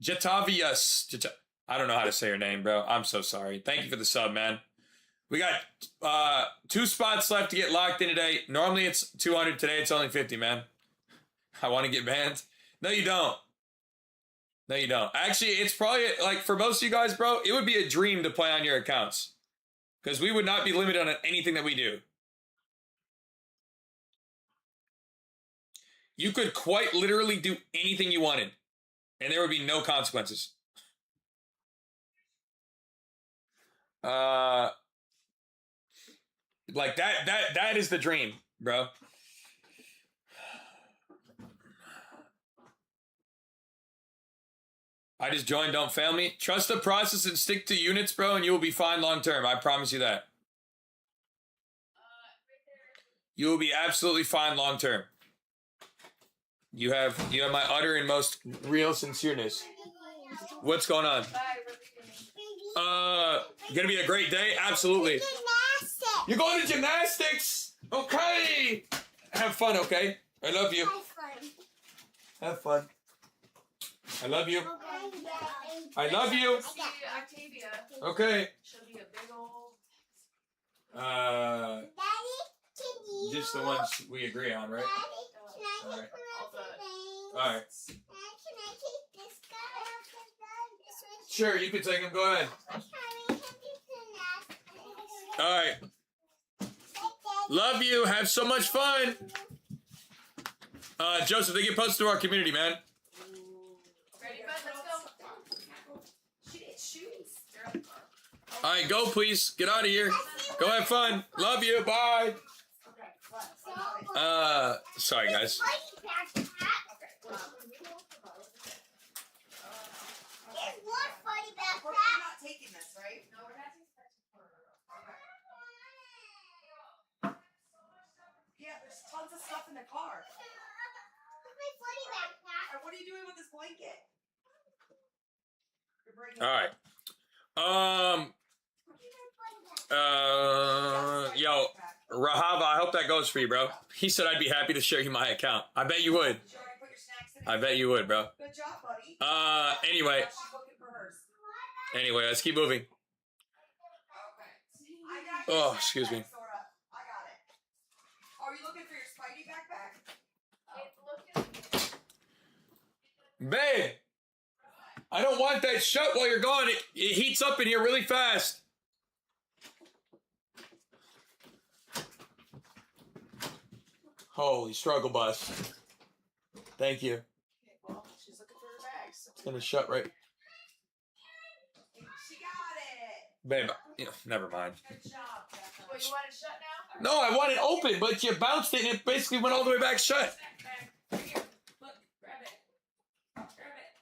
Jatavius. I don't know how to say your name, bro. I'm so sorry. Thank you for the sub, man. We got 2 spots left to get locked in today. Normally it's 200. Today it's only 50, man. I want to get banned. No, you don't. No, you don't. Actually, it's probably, like, for most of you guys, bro, it would be a dream to play on your accounts. Because we would not be limited on anything that we do. You could quite literally do anything you wanted. And there would be no consequences. Like, that is the dream, bro. I just joined, don't fail me. Trust the process and stick to units, bro, and you will be fine long term. I promise you that. You will be absolutely fine long term. You have my utter and most real sincereness. What's going on? Gonna be a great day? Absolutely. You're going to gymnastics? Okay. Have fun, okay? I love you. Have fun. I love you. I love you. Octavia. Okay. She'll be a big old. Just the ones we agree on, right? All Alright. the. Alright. Sure, you can take them. Go ahead. Alright. Love you. Have so much fun. Joseph, they get posted to our community, man. Ready, bud? Let's go. Shoes. They're in the car. Alright, go please. Get out of here. Go have fun. Love you. Bye. Sorry guys. We're not taking this, right? No, we're not taking Yeah, there's tons of stuff in the car. And what are you doing with this blanket? You're breaking Alright. Yo, Rahava, I hope that goes for you, bro. He said I'd be happy to share you my account. I bet you would. Did you already put your snacks in? I bet you would, bro. Good job, buddy. Anyway. She's looking for hers. Anyway, let's keep moving. Okay. I got your Oh, snack excuse bag, me. Sora. I got it. Are you looking for your Spidey backpack? It's looking. Babe, I don't want that shut while you're gone. It heats up in here really fast. Holy struggle bus. Thank you. Okay, well, she's looking for her bags. It's gonna shut right. She got it. Babe, yeah, never mind. Good job, Becca. Well, you want it shut now? No, I want it open, but you bounced it and it basically went all the way back shut. Back. Right here. Look, grab it. Grab it.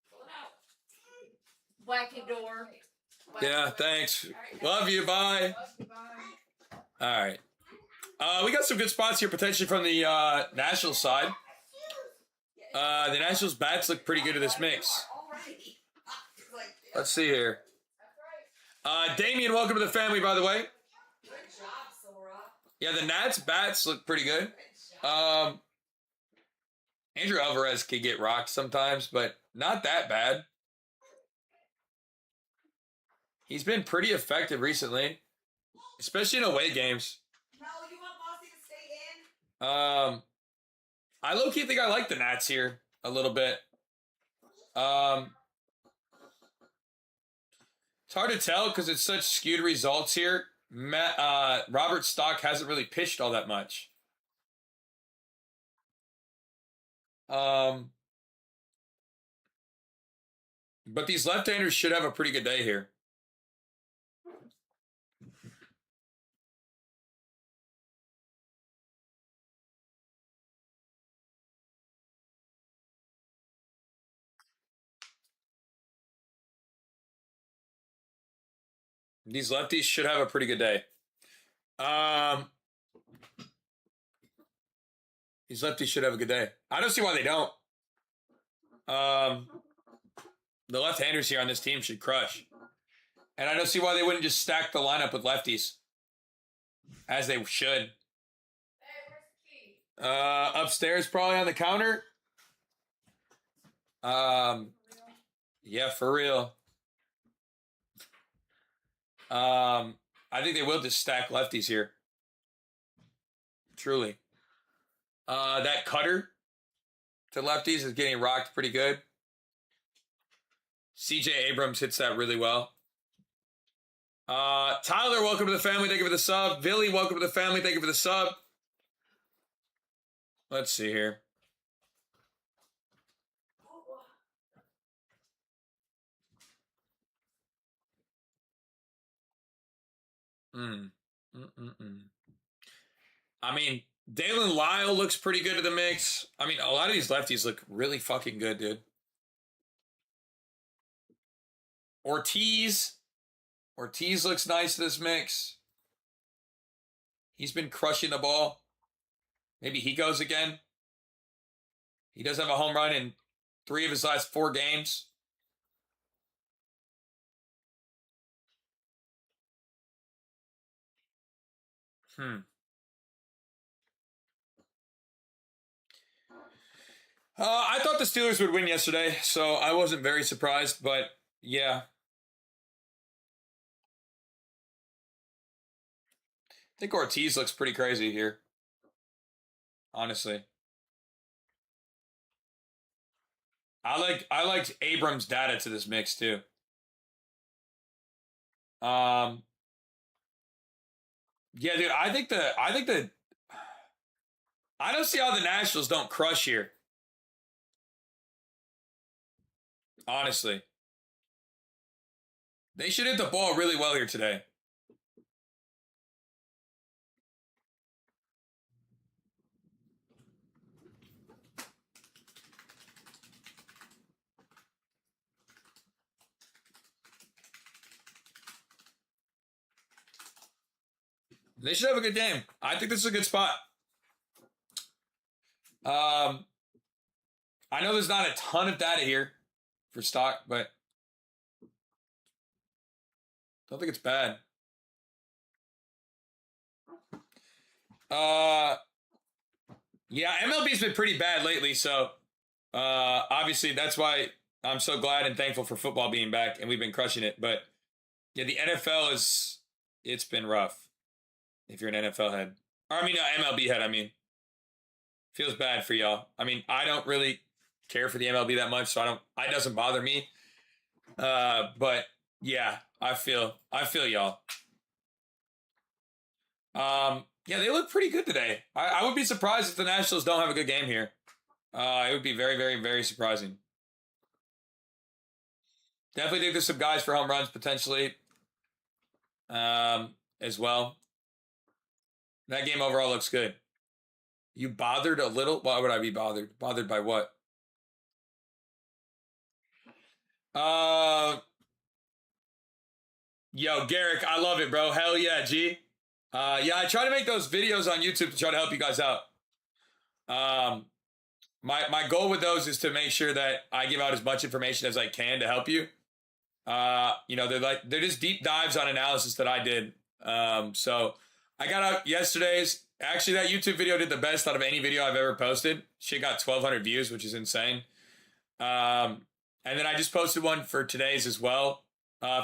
Pull it out. Whack your door. Whack Yeah, it. thanks. All right, Love you. Bye. Love you, bye. All right. We got some good spots here potentially from the Nationals side. The Nationals bats look pretty good to this mix. Already. Like, Let's see here. That's right. Damien, welcome to the family, by the way. good job, Sora. Yeah, the Nats bats look pretty good. Good job. Andrew Alvarez can get rocked sometimes, but not that bad. He's been pretty effective recently, especially in away games. Mel, you want Mossy to stay in? I low-key think I like the Nats here a little bit. It's hard to tell because it's such skewed results here. Robert Stock hasn't really pitched all that much. But these left-handers should have a pretty good day here. These lefties should have a pretty good day. These lefties should have a good day. I don't see why they don't. The left-handers here on this team should crush. And I don't see why they wouldn't just stack the lineup with lefties. As they should. Hey, where's the key? Upstairs, probably on the counter. Yeah, for real. I think they will just stack lefties here. Truly. That cutter to lefties is getting rocked pretty good. CJ Abrams hits that really well. Tyler, welcome to the family. Thank you for the sub. Billy, welcome to the family. Thank you for the sub. Let's see here. I mean, Dalen Lyle looks pretty good to the mix. I mean, a lot of these lefties look really fucking good, dude. Ortiz looks nice to this mix. He's been crushing the ball. Maybe he goes again. He does have a home run in 3 of his last 4 games. I thought the Steelers would win yesterday, so I wasn't very surprised, but yeah. I think Ortiz looks pretty crazy here. Honestly. I liked Abrams' data to this mix too. Yeah, dude, I don't see how the Nationals don't crush here. Honestly. They should hit the ball really well here today. They should have a good game. I think this is a good spot. I know there's not a ton of data here for stock, but don't think it's bad. Yeah, MLB's been pretty bad lately, so obviously that's why I'm so glad and thankful for football being back, and we've been crushing it. But yeah, the NFL it's been rough. If you're an NFL head, or I mean, MLB head. I mean, feels bad for y'all. I mean, I don't really care for the MLB that much, so it doesn't bother me. But yeah, I feel y'all. Yeah, they look pretty good today. I would be surprised if the Nationals don't have a good game here. It would be very, very, very surprising. Definitely think there's some guys for home runs potentially. As well. That game overall looks good. You bothered a little? Why would I be bothered? Bothered by what? Yo, Garrick, I love it, bro. Hell yeah, G. Yeah, I try to make those videos on YouTube to try to help you guys out. My goal with those is to make sure that I give out as much information as I can to help you. They're just deep dives on analysis that I did. So I got out yesterday's. Actually, that YouTube video did the best out of any video I've ever posted. Shit got 1,200 views, which is insane. And then I just posted one for today's as well,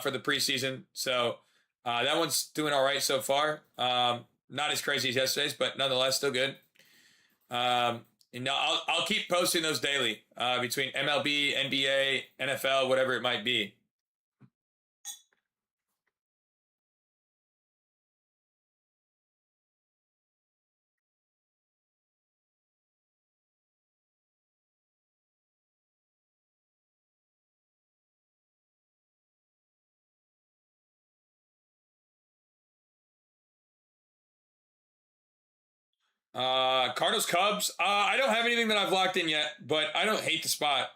for the preseason. So that one's doing all right so far. Not as crazy as yesterday's, but nonetheless still good. And now I'll keep posting those daily between MLB, NBA, NFL, whatever it might be. Cardinals Cubs. I don't have anything that I've locked in yet, but I don't hate the spot.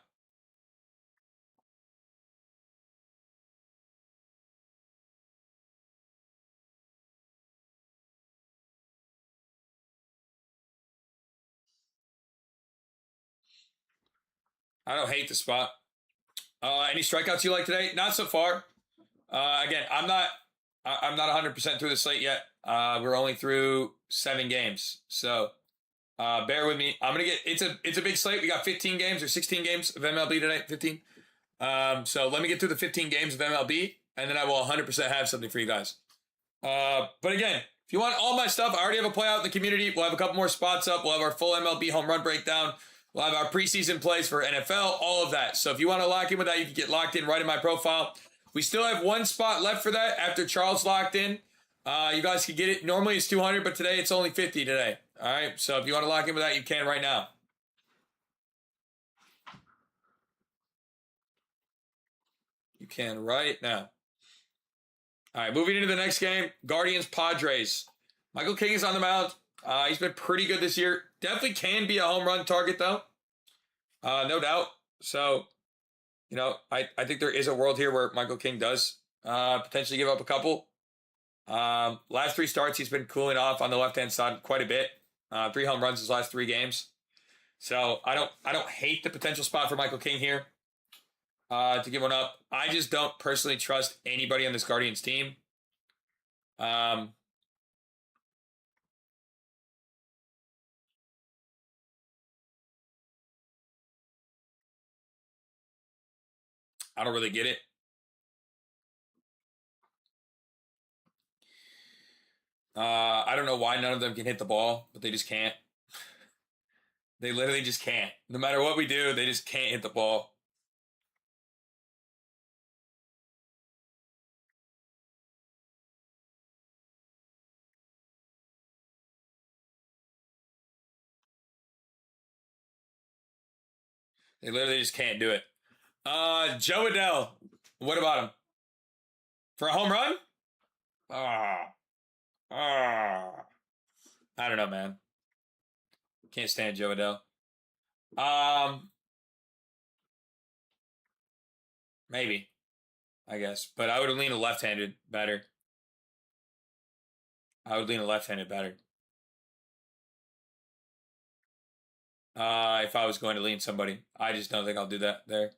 I don't hate the spot. Any strikeouts you like today? Not so far. Again, I'm not 100% through the slate yet. We're only through 7 games, so bear with me. I'm gonna get it's a big slate. We got 15 games or 16 games of MLB today. 15. So let me get through the 15 games of MLB, and then I will 100% have something for you guys. But again, if you want all my stuff, I already have a play out in the community. We'll have a couple more spots up. We'll have our full MLB home run breakdown. We'll have our preseason plays for NFL, all of that. So if you want to lock in with that, you can get locked in right in my profile. We still have 1 spot left for that after Charles locked in. You guys can get it. Normally it's 200, but today it's only 50 today. All right. So if you want to lock in with that, you can right now. You can right now. All right. Moving into the next game, Guardians Padres. Michael King is on the mound. He's been pretty good this year. Definitely can be a home run target though. No doubt. So, you know, I think there is a world here where Michael King does potentially give up a couple. Last 3 starts, he's been cooling off on the left-hand side quite a bit. 3 home runs his last 3 games. So I don't hate the potential spot for Michael King here to give one up. I just don't personally trust anybody on this Guardians team. I don't really get it. I don't know why none of them can hit the ball, but they just can't. They literally just can't. No matter what we do, they just can't hit the ball. They literally just can't do it. Joe Adele. What about him? For a home run? I don't know, man. Can't stand Joe Adele. Maybe. I guess. But I would lean a left-handed better. If I was going to lean somebody. I just don't think I'll do that there.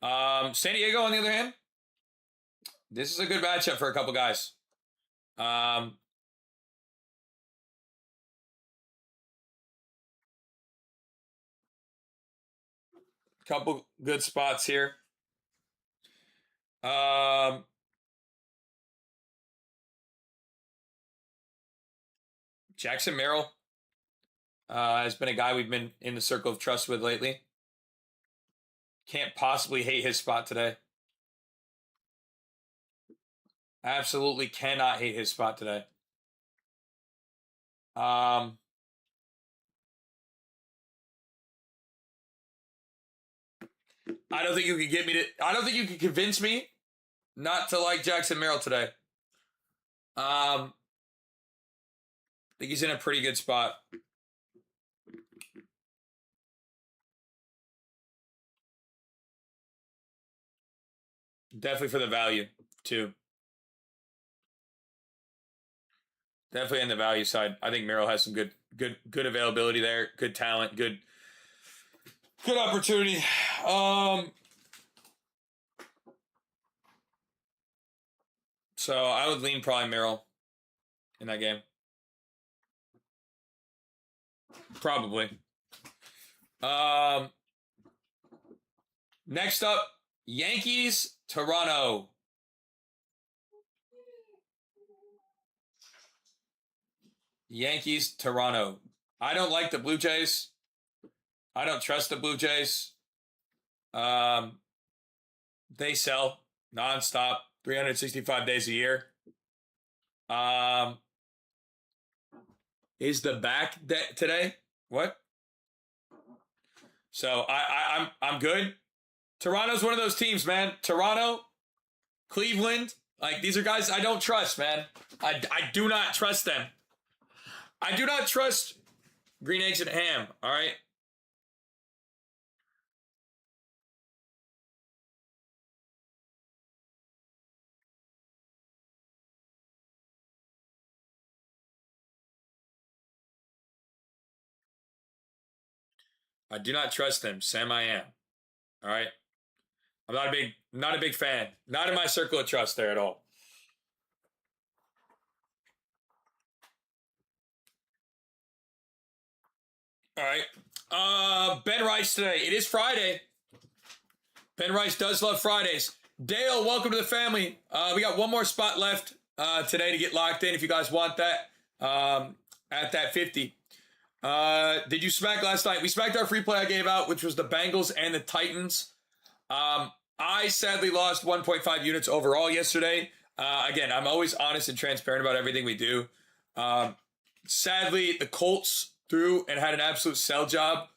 San Diego, on the other hand, this is a good matchup for a couple guys. Couple good spots here. Jackson Merrill has been a guy we've been in the circle of trust with lately. Can't possibly hate his spot today. Absolutely cannot hate his spot today. I don't think you can get me to. I don't think you can convince me not to like Jackson Merrill today. I think he's in a pretty good spot. Definitely for the value too. Definitely on the value side. I think Merrill has some good availability there. Good talent. Good opportunity. So I would lean probably Merrill in that game. Probably. Next up, Yankees, Toronto. Yankees, Toronto. I don't like the Blue Jays. I don't trust the Blue Jays. They sell nonstop, 365 days a year. Is the back today? What? So I'm good. Toronto's one of those teams, man. Toronto, Cleveland, like these are guys I don't trust, man. I do not trust them. I do not trust green eggs and ham, all right? I do not trust them. Sam, I am. All right. I'm not a big fan. Not in my circle of trust there at all. All right. Ben Rice today. It is Friday. Ben Rice does love Fridays. Dale, welcome to the family. We got one more spot left today to get locked in if you guys want that at that 50. Did you smack last night? We smacked our free play I gave out, which was the Bengals and the Titans. I sadly lost 1.5 units overall yesterday. Again, I'm always honest and transparent about everything we do. Sadly, the Colts threw and had an absolute sell job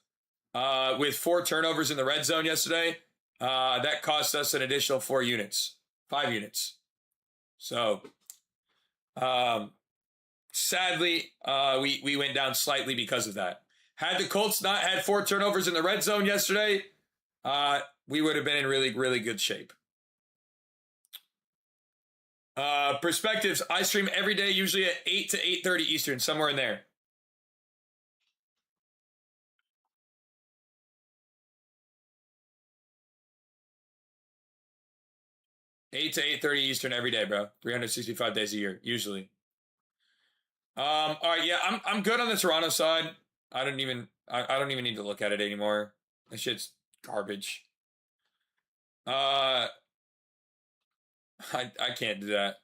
with 4 turnovers in the red zone yesterday. That cost us an additional 5 units. So, sadly, we went down slightly because of that. Had the Colts not had 4 turnovers in the red zone yesterday, we would have been in really, really good shape. Perspectives, I stream every day, usually at 8 to 8:30 Eastern, somewhere in there. Eight to 8:30 Eastern every day, bro. 365 days a year, usually. All right, yeah, I'm good on the Toronto side. I don't even need to look at it anymore. That shit's garbage. I can't do that.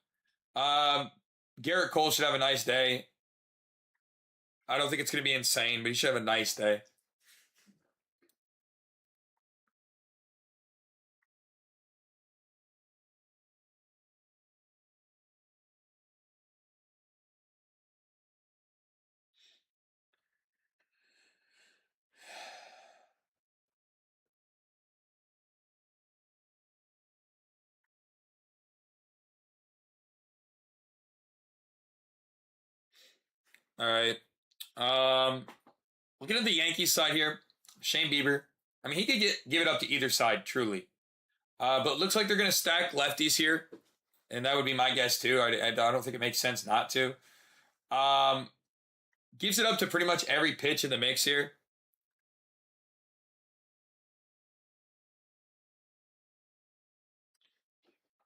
Garrett Cole should have a nice day. I don't think it's gonna be insane, but he should have a nice day. All right. Looking at the Yankees side here, Shane Bieber. I mean, he could give it up to either side, truly. But it looks like they're going to stack lefties here, and that would be my guess too. I don't think it makes sense not to. Gives it up to pretty much every pitch in the mix here.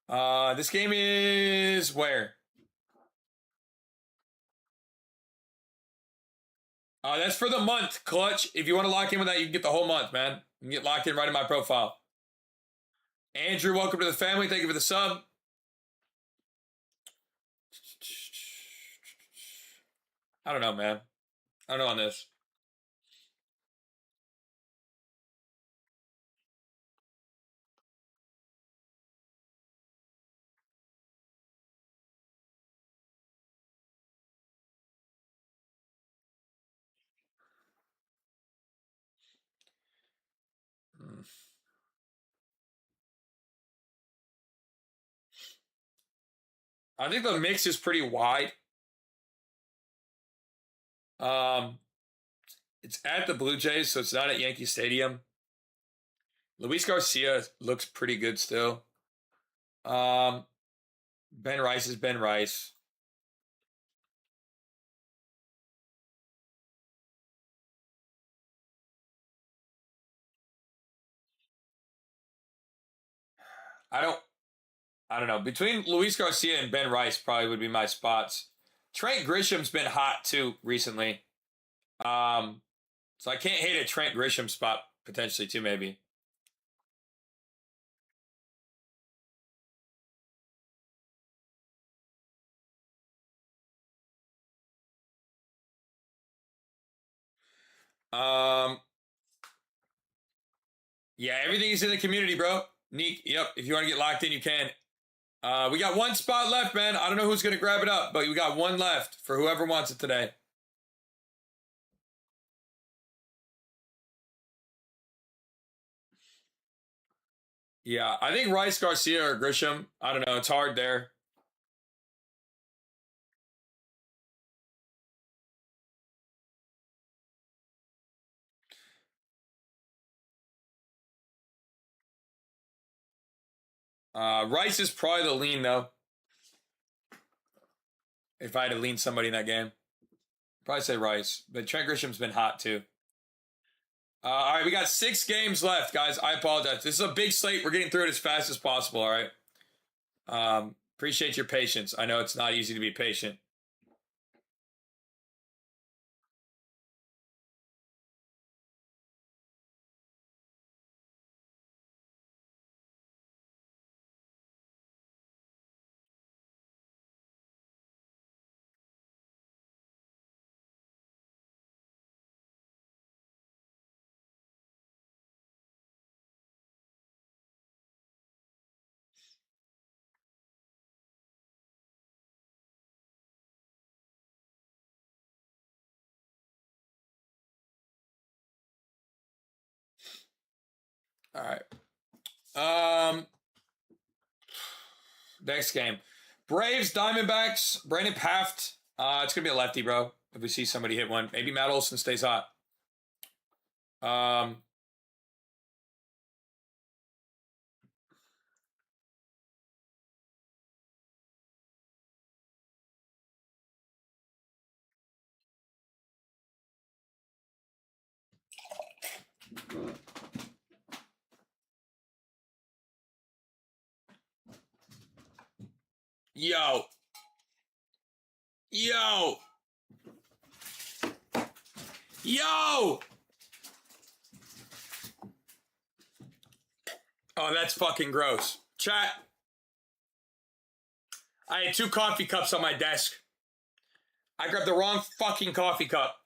This game is where? That's for the month, Clutch. If you want to lock in with that, you can get the whole month, man. You can get locked in right in my profile. Andrew, welcome to the family. Thank you for the sub. I don't know, man. I don't know on this. I think the mix is pretty wide. It's at the Blue Jays, so it's not at Yankee Stadium. Luis Garcia looks pretty good still. Ben Rice is Ben Rice. I don't know. Between Luis Garcia and Ben Rice probably would be my spots. Trent Grisham's been hot too recently. So I can't hate a Trent Grisham spot potentially too, maybe. Um, yeah, everything is in the community, bro. Neek, yep. If you want to get locked in, you can. We got one spot left, man. I don't know who's gonna grab it up, but we got one left for whoever wants it today. Yeah, I think Rice, Garcia, or Grisham. I don't know. It's hard there. Rice is probably the lean though. If I had to lean somebody in that game, probably say Rice. But Trent Grisham's been hot too. All right, we got 6 games left, guys. I apologize. This is a big slate. We're getting through it as fast as possible, all right? Appreciate your patience. I know it's not easy to be patient. All right. Next game. Braves, Diamondbacks, Brandon Paft. It's going to be a lefty, bro. If we see somebody hit one. Maybe Matt Olson stays hot. Yo. Yo. Yo. Oh, that's fucking gross. Chat. I had 2 coffee cups on my desk. I grabbed the wrong fucking coffee cup.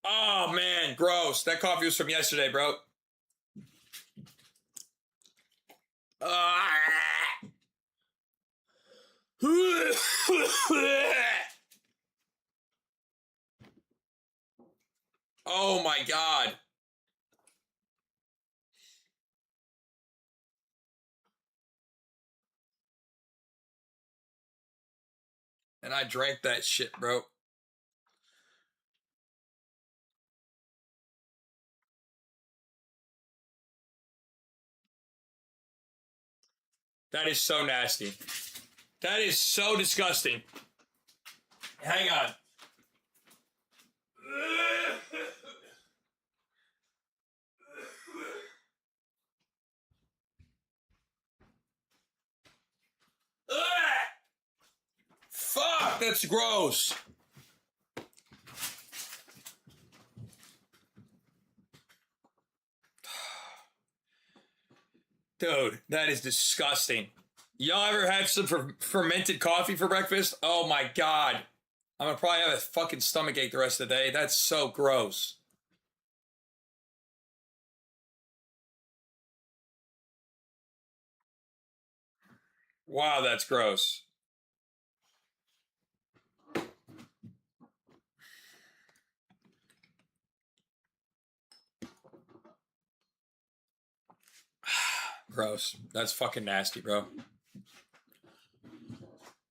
Oh, man. Gross. That coffee was from yesterday, bro. Oh, my God. And I drank that shit, bro. That is so nasty. That is so disgusting. Hang on. Fuck, that's gross. Dude, that is disgusting. Y'all ever had some fermented coffee for breakfast? Oh my God. I'm gonna probably have a fucking stomachache the rest of the day. That's so gross. Wow, that's gross. Gross. That's fucking nasty, bro.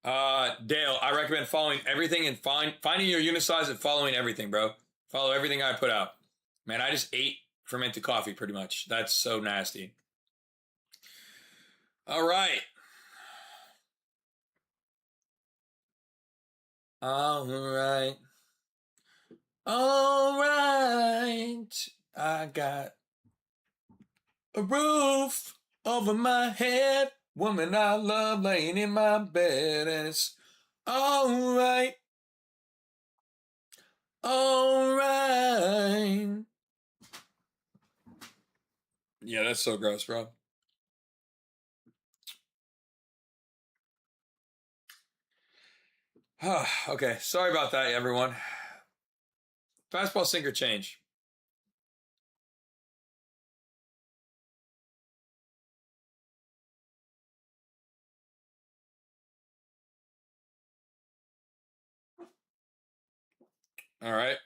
Dale, I recommend following everything and finding your unit size and following everything, bro. Follow everything I put out. Man, I just ate fermented coffee pretty much. That's so nasty. All right. All right. All right. I got a roof over my head. Woman I love laying in my bed. And it's all right. All right. Yeah, that's so gross, bro. Okay, sorry about that, everyone. Fastball sinker change. All right.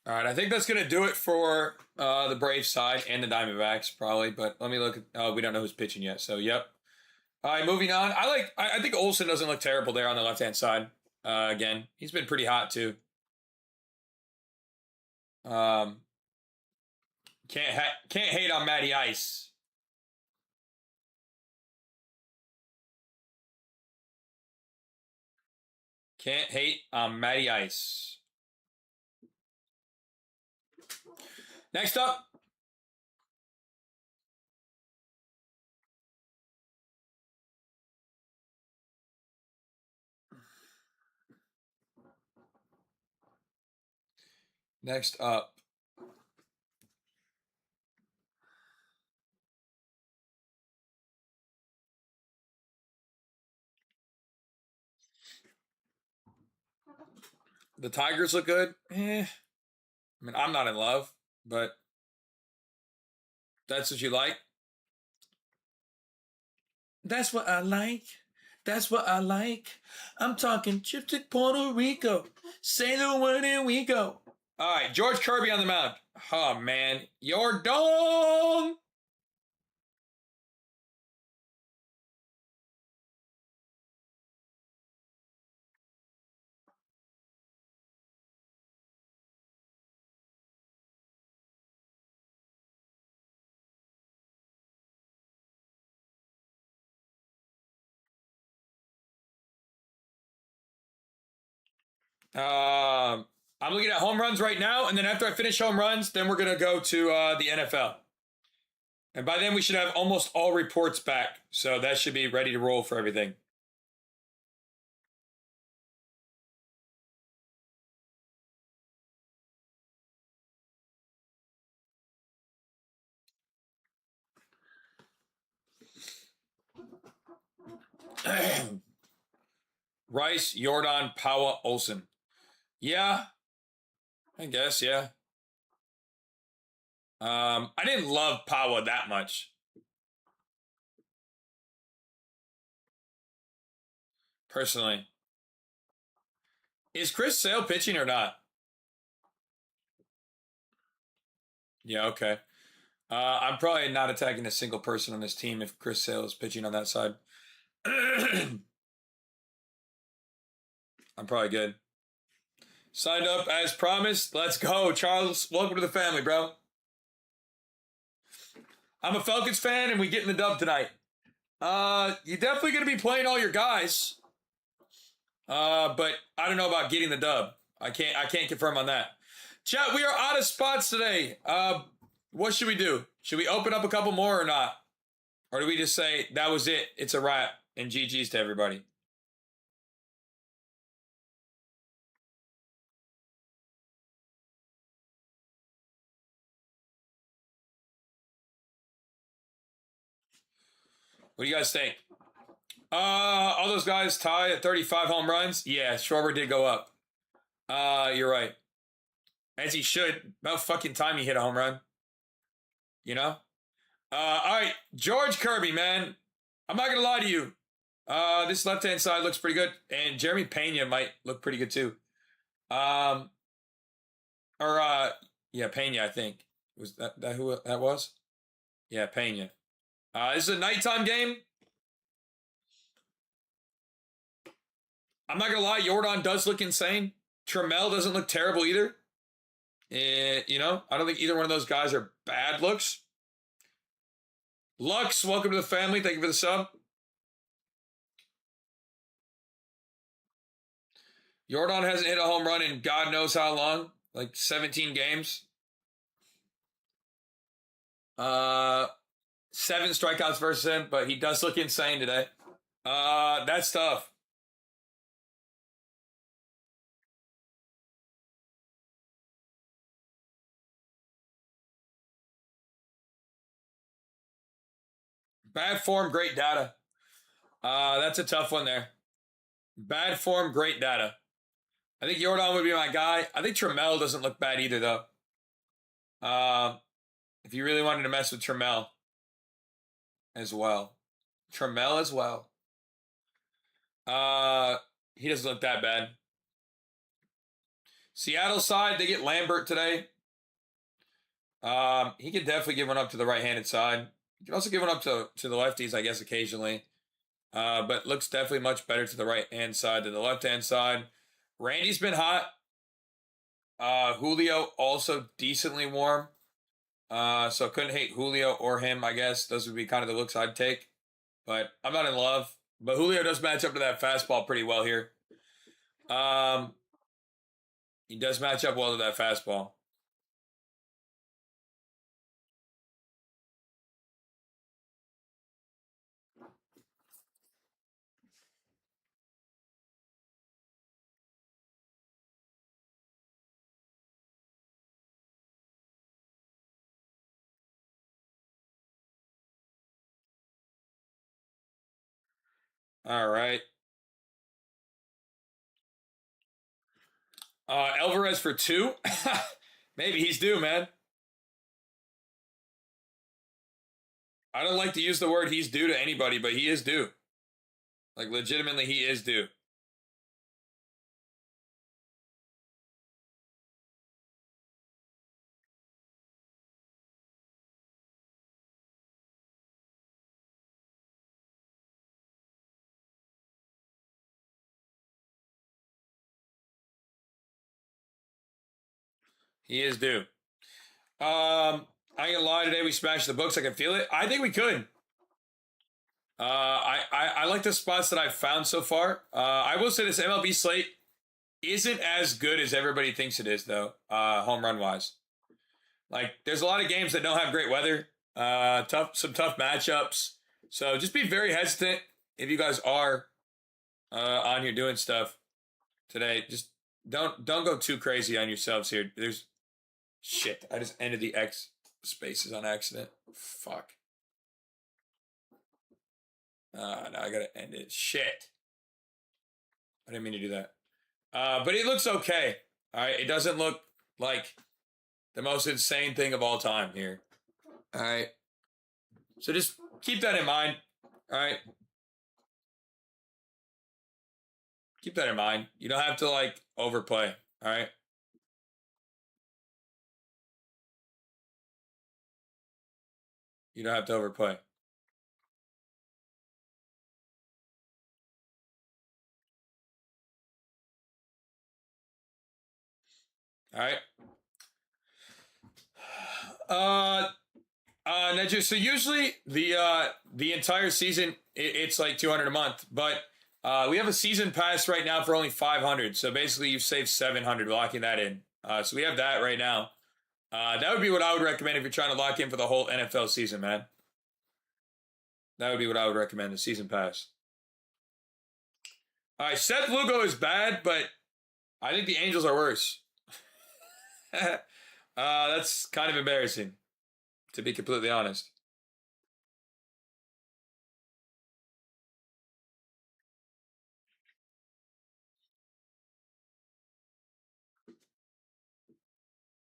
All right, I think that's going to do it for the Braves side and the Diamondbacks, probably. But let me look. We don't know who's pitching yet, so yep. All right, moving on. I think Olsen doesn't look terrible there on the left-hand side. Again, he's been pretty hot, too. Can't hate on Matty Ice. Can't hate on Matty Ice. Next up. Next up. The Tigers look good. I mean, I'm not in love, but that's what you like. That's what I like. That's what I like. I'm talking trip to Puerto Rico. Say the word and we go. All right, George Kirby on the mound. Oh, man. You're dong. I'm looking at home runs right now, and then after I finish home runs, then we're going to go to the NFL. And by then, we should have almost all reports back. So that should be ready to roll for everything. Rice, Jordan, Pawa, Olsen. Yeah, I guess, yeah. I didn't love Pawa that much. Personally. Is Chris Sale pitching or not? Yeah, okay. I'm probably not attacking a single person on this team if Chris Sale is pitching on that side. I'm probably good. Signed up as promised. Let's go, Charles. Welcome to the family, bro. I'm a Falcons fan, and we getting the dub tonight. You're definitely going to be playing all your guys. But I don't know about getting the dub. I can't confirm on that. Chat, we are out of spots today. What should we do? Should we open up a couple more or not? Or do we just say, that was it, it's a wrap, and GG's to everybody? What do you guys think? All those guys tied at 35 home runs? Yeah, Schwarber did go up. You're right. As he should. About fucking time he hit a home run. You know? All right, George Kirby, man. I'm not gonna lie to you. This left-hand side looks pretty good, and Jeremy Pena might look pretty good too. Yeah, Pena, I think. Was that who that was? Yeah, Pena. This is a nighttime game. I'm not gonna lie, Jordan does look insane. Trammell doesn't look terrible either. You know, I don't think either one of those guys are bad looks. Lux, welcome to the family. Thank you for the sub. Jordan hasn't hit a home run in God knows how long, like 17 games. 7 strikeouts versus him, but he does look insane today. That's tough. Bad form, great data. That's a tough one there. Bad form, great data. I think Jordan would be my guy. I think Trammell doesn't look bad either, though. If you really wanted to mess with Trammell as well. Trammell as well. He doesn't look that bad. Seattle side, they get Lambert today. He can definitely give one up to the right-handed side. He can also give one up to the lefties, I guess, occasionally. But looks definitely much better to the right-hand side than the left-hand side. Randy's been hot. Julio also decently warm. So couldn't hate Julio or him, I guess. Those would be kind of the looks I'd take. But I'm not in love. But Julio does match up to that fastball pretty well here. He does match up well to that fastball. All right. Alvarez for 2. Maybe he's due, man. I don't like to use the word he's due to anybody, but he is due. Like, legitimately, he is due. He is due. I ain't gonna lie, today we smashed the books. I can feel it. I think we could. I like the spots that I've found so far. I will say this MLB slate isn't as good as everybody thinks it is, though, home run wise. Like, there's a lot of games that don't have great weather. Some tough matchups. So just be very hesitant if you guys are on here doing stuff today. Just don't go too crazy on yourselves here. There's shit. I just ended the X spaces on accident. Fuck. Now I gotta end it. Shit. I didn't mean to do that. But it looks okay. All right. It doesn't look like the most insane thing of all time here. All right. So just keep that in mind. All right. Keep that in mind. You don't have to like overplay. All right. You don't have to overplay. All right. Nedju, so usually the entire season it's like 200 a month, but we have a season pass right now for only 500. So basically, you've saved 700 locking that in. So we have that right now. That would be what I would recommend if you're trying to lock in for the whole NFL season, man. That would be what I would recommend, the season pass. All right, Seth Lugo is bad, but I think the Angels are worse. That's kind of embarrassing, to be completely honest.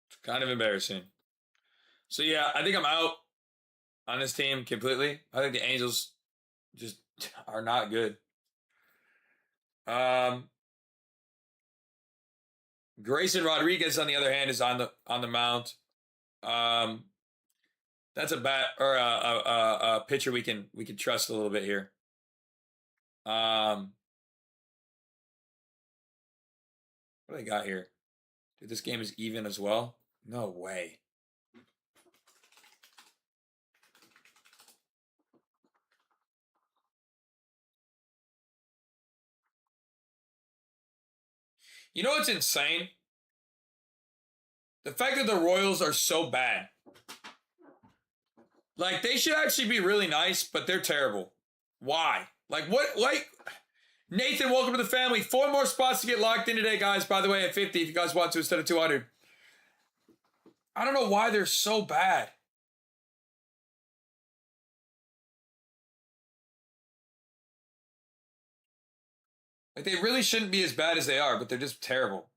It's kind of embarrassing. So yeah, I think I'm out on this team completely. I think the Angels just are not good. Grayson Rodriguez, on the other hand, is on the mound. That's a bat or a pitcher we can trust a little bit here. What do they got here? Dude, this game is even as well. No way. You know what's insane? The fact that the Royals are so bad. Like, they should actually be really nice, but they're terrible. Why? Like, what? Like, Nathan, welcome to the family. 4 more spots to get locked in today, guys, by the way, at 50 if you guys want to instead of 200. I don't know why they're so bad. Like, they really shouldn't be as bad as they are, but they're just terrible.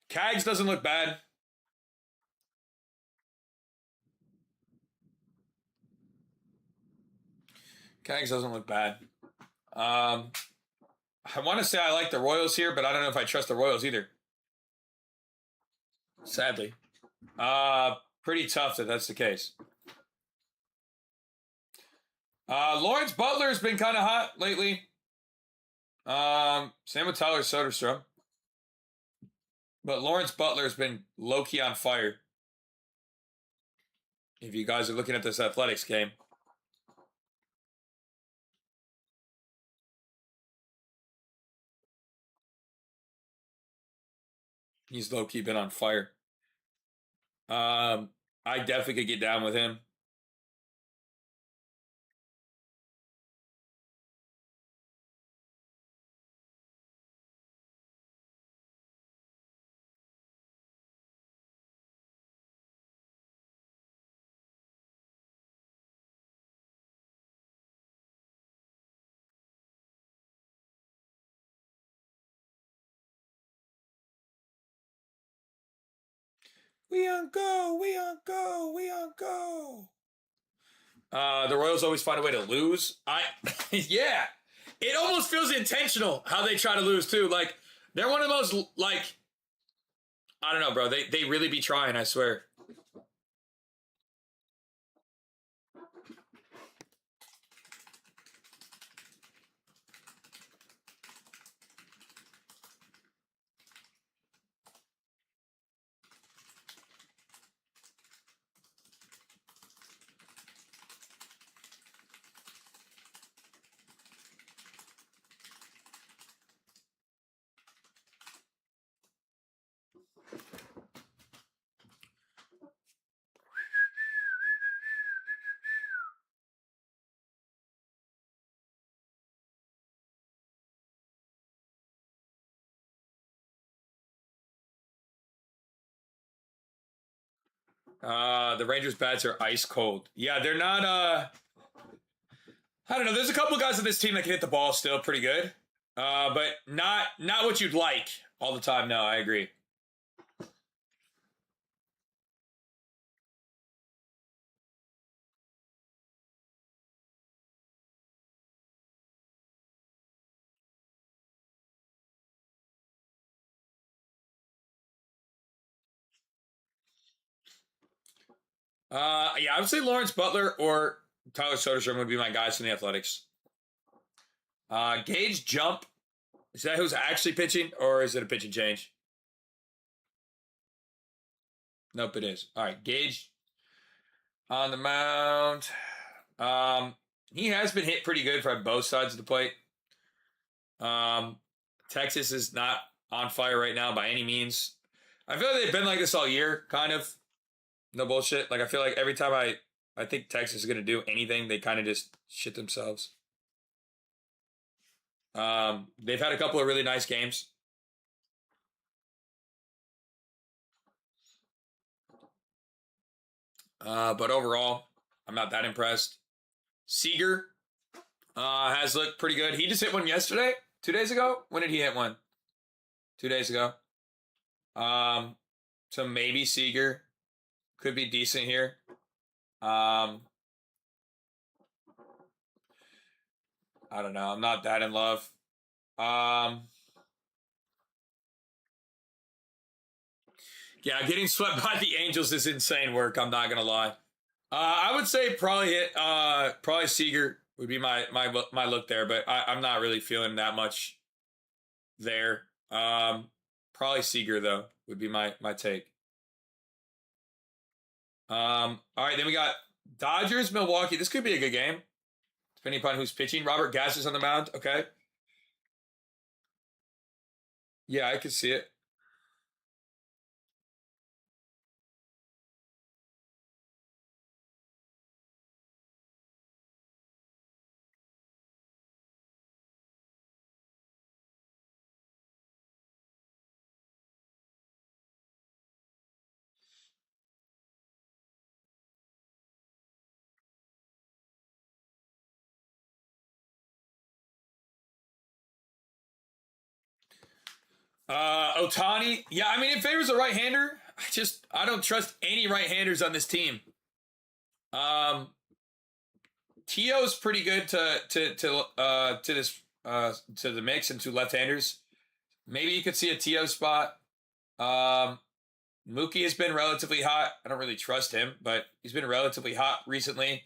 Cags doesn't look bad. Cags doesn't look bad. I want to say I like the Royals here, but I don't know if I trust the Royals either. Sadly. Pretty tough that that's the case. Lawrence Butler's been kind of hot lately. Same with Tyler Soderstrom. But Lawrence Butler's been low-key on fire. If you guys are looking at this Athletics game. He's low-key been on fire. I definitely could get down with him. We on go, we on go, we on go. The Royals always find a way to lose. Yeah. It almost feels intentional how they try to lose too. Like, they're one of the most, like, I don't know, bro. They really be trying, I swear. The Rangers bats are ice cold. Yeah, they're not, I don't know. There's a couple guys on this team that can hit the ball still pretty good. But not what you'd like all the time. No, I agree. Yeah, I would say Lawrence Butler or Tyler Soderstrom would be my guys from the Athletics. Gage Jump. Is that who's actually pitching, or is it a pitching change? Nope, it is. All right, Gage on the mound. He has been hit pretty good from both sides of the plate. Texas is not on fire right now by any means. I feel like they've been like this all year, kind of. No bullshit. Like, I feel like every time I think Texas is going to do anything, they kind of just shit themselves. They've had a couple of really nice games. But overall, I'm not that impressed. Seager has looked pretty good. He just hit one yesterday, 2 days ago. When did he hit one? 2 days ago. So maybe Seager could be decent here. I don't know. I'm not that in love. Yeah, getting swept by the Angels is insane work. I'm not gonna lie. I would say probably Seager would be my look there, but I'm not really feeling that much there. Probably Seager though would be my take. All right, then we got Dodgers, Milwaukee. This could be a good game, depending upon who's pitching. Robert Gass is on the mound. Okay. Yeah, I could see it. Otani. Yeah, I mean, it favors a right-hander. I don't trust any right-handers on this team. Tio's pretty good to the mix and to left-handers. Maybe you could see a Tio spot. Mookie has been relatively hot. I don't really trust him, but he's been relatively hot recently.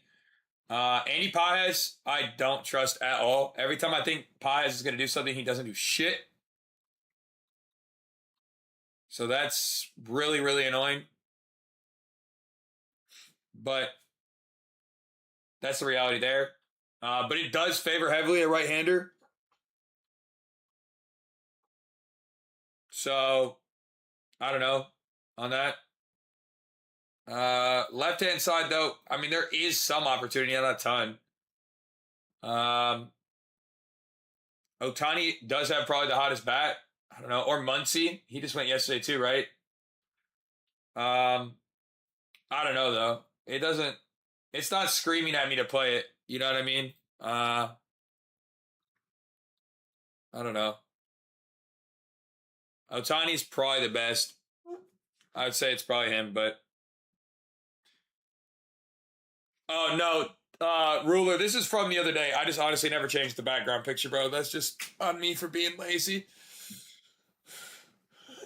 Andy Pajes, I don't trust at all. Every time I think Pajes is going to do something, he doesn't do shit. So that's really, really annoying. But that's the reality there. But it does favor heavily a right-hander. So, I don't know on that. Left-hand side, though, I mean, there is some opportunity, not a ton. Otani does have probably the hottest bat. I don't know. Or Muncy. He just went yesterday, too, right? I don't know, though. It's not screaming at me to play it. You know what I mean? I don't know. Otani's probably the best. I would say it's probably him, but... Oh, no. Ruler, this is from the other day. I just honestly never changed the background picture, bro. That's just on me for being lazy.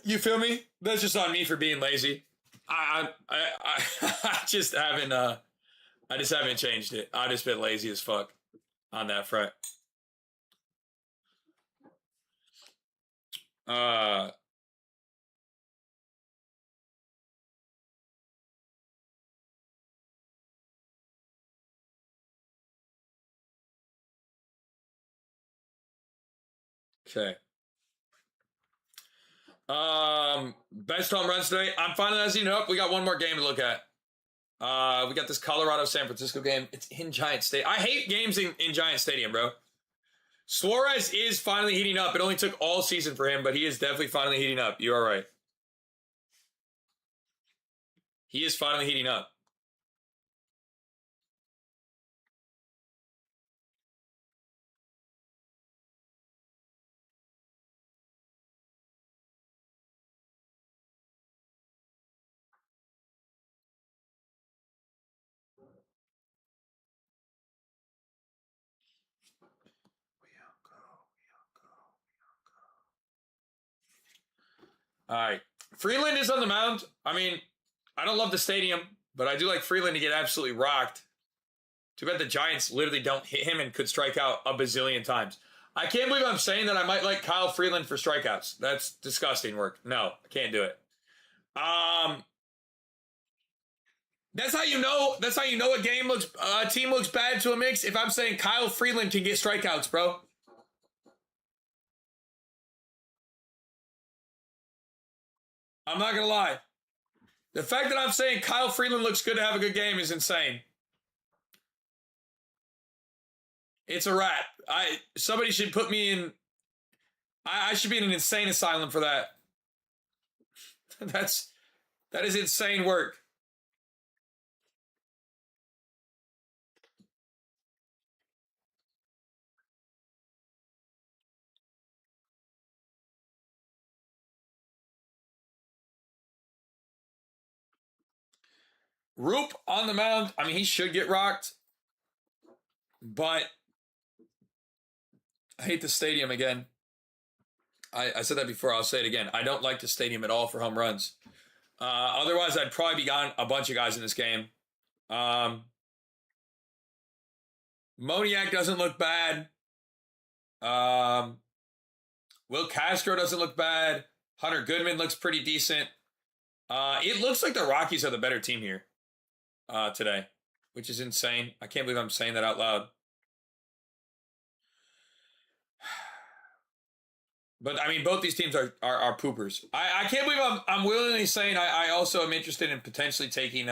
You feel me? That's just on me for being lazy. I just haven't changed it. I just been lazy as fuck on that front. Okay. Best home runs today. I'm finalizing it up. We got one more game to look at. We got this Colorado San Francisco game. It's in Giant Stadium. I hate games in Giant Stadium, bro. Suarez is finally heating up. It only took all season for him, but he is definitely finally heating up. You are right. He is finally heating up. All right. Freeland is on the mound. I mean, I don't love the stadium, but I do like Freeland to get absolutely rocked. Too bad the Giants literally don't hit him and could strike out a bazillion times. I can't believe I'm saying that I might like Kyle Freeland for strikeouts. That's disgusting work. No, I can't do it. That's how you know a team looks bad to a mix. If I'm saying Kyle Freeland can get strikeouts, bro. I'm not gonna lie. The fact that I'm saying Kyle Freeland looks good to have a good game is insane. It's a wrap. Somebody should put me in. I should be in an insane asylum for that. That is insane work. Roop on the mound. I mean, he should get rocked. But I hate the stadium again. I said that before. I'll say it again. I don't like the stadium at all for home runs. Otherwise, I'd probably be gone a bunch of guys in this game. Moniak doesn't look bad. Will Castro doesn't look bad. Hunter Goodman looks pretty decent. It looks like the Rockies are the better team here today, which is insane. I can't believe I'm saying that out loud. But I mean, both these teams are poopers. I can't believe I'm willingly saying I also am interested in potentially taking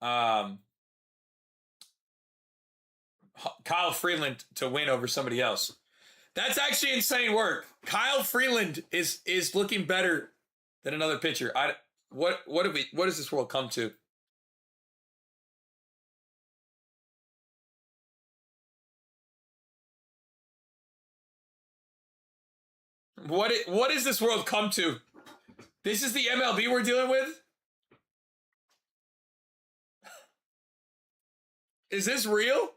Kyle Freeland to win over somebody else. That's actually insane work. Kyle Freeland is looking better than another pitcher. What does this world come to? what is this world come to? This is the MLB we're dealing with? Is this real?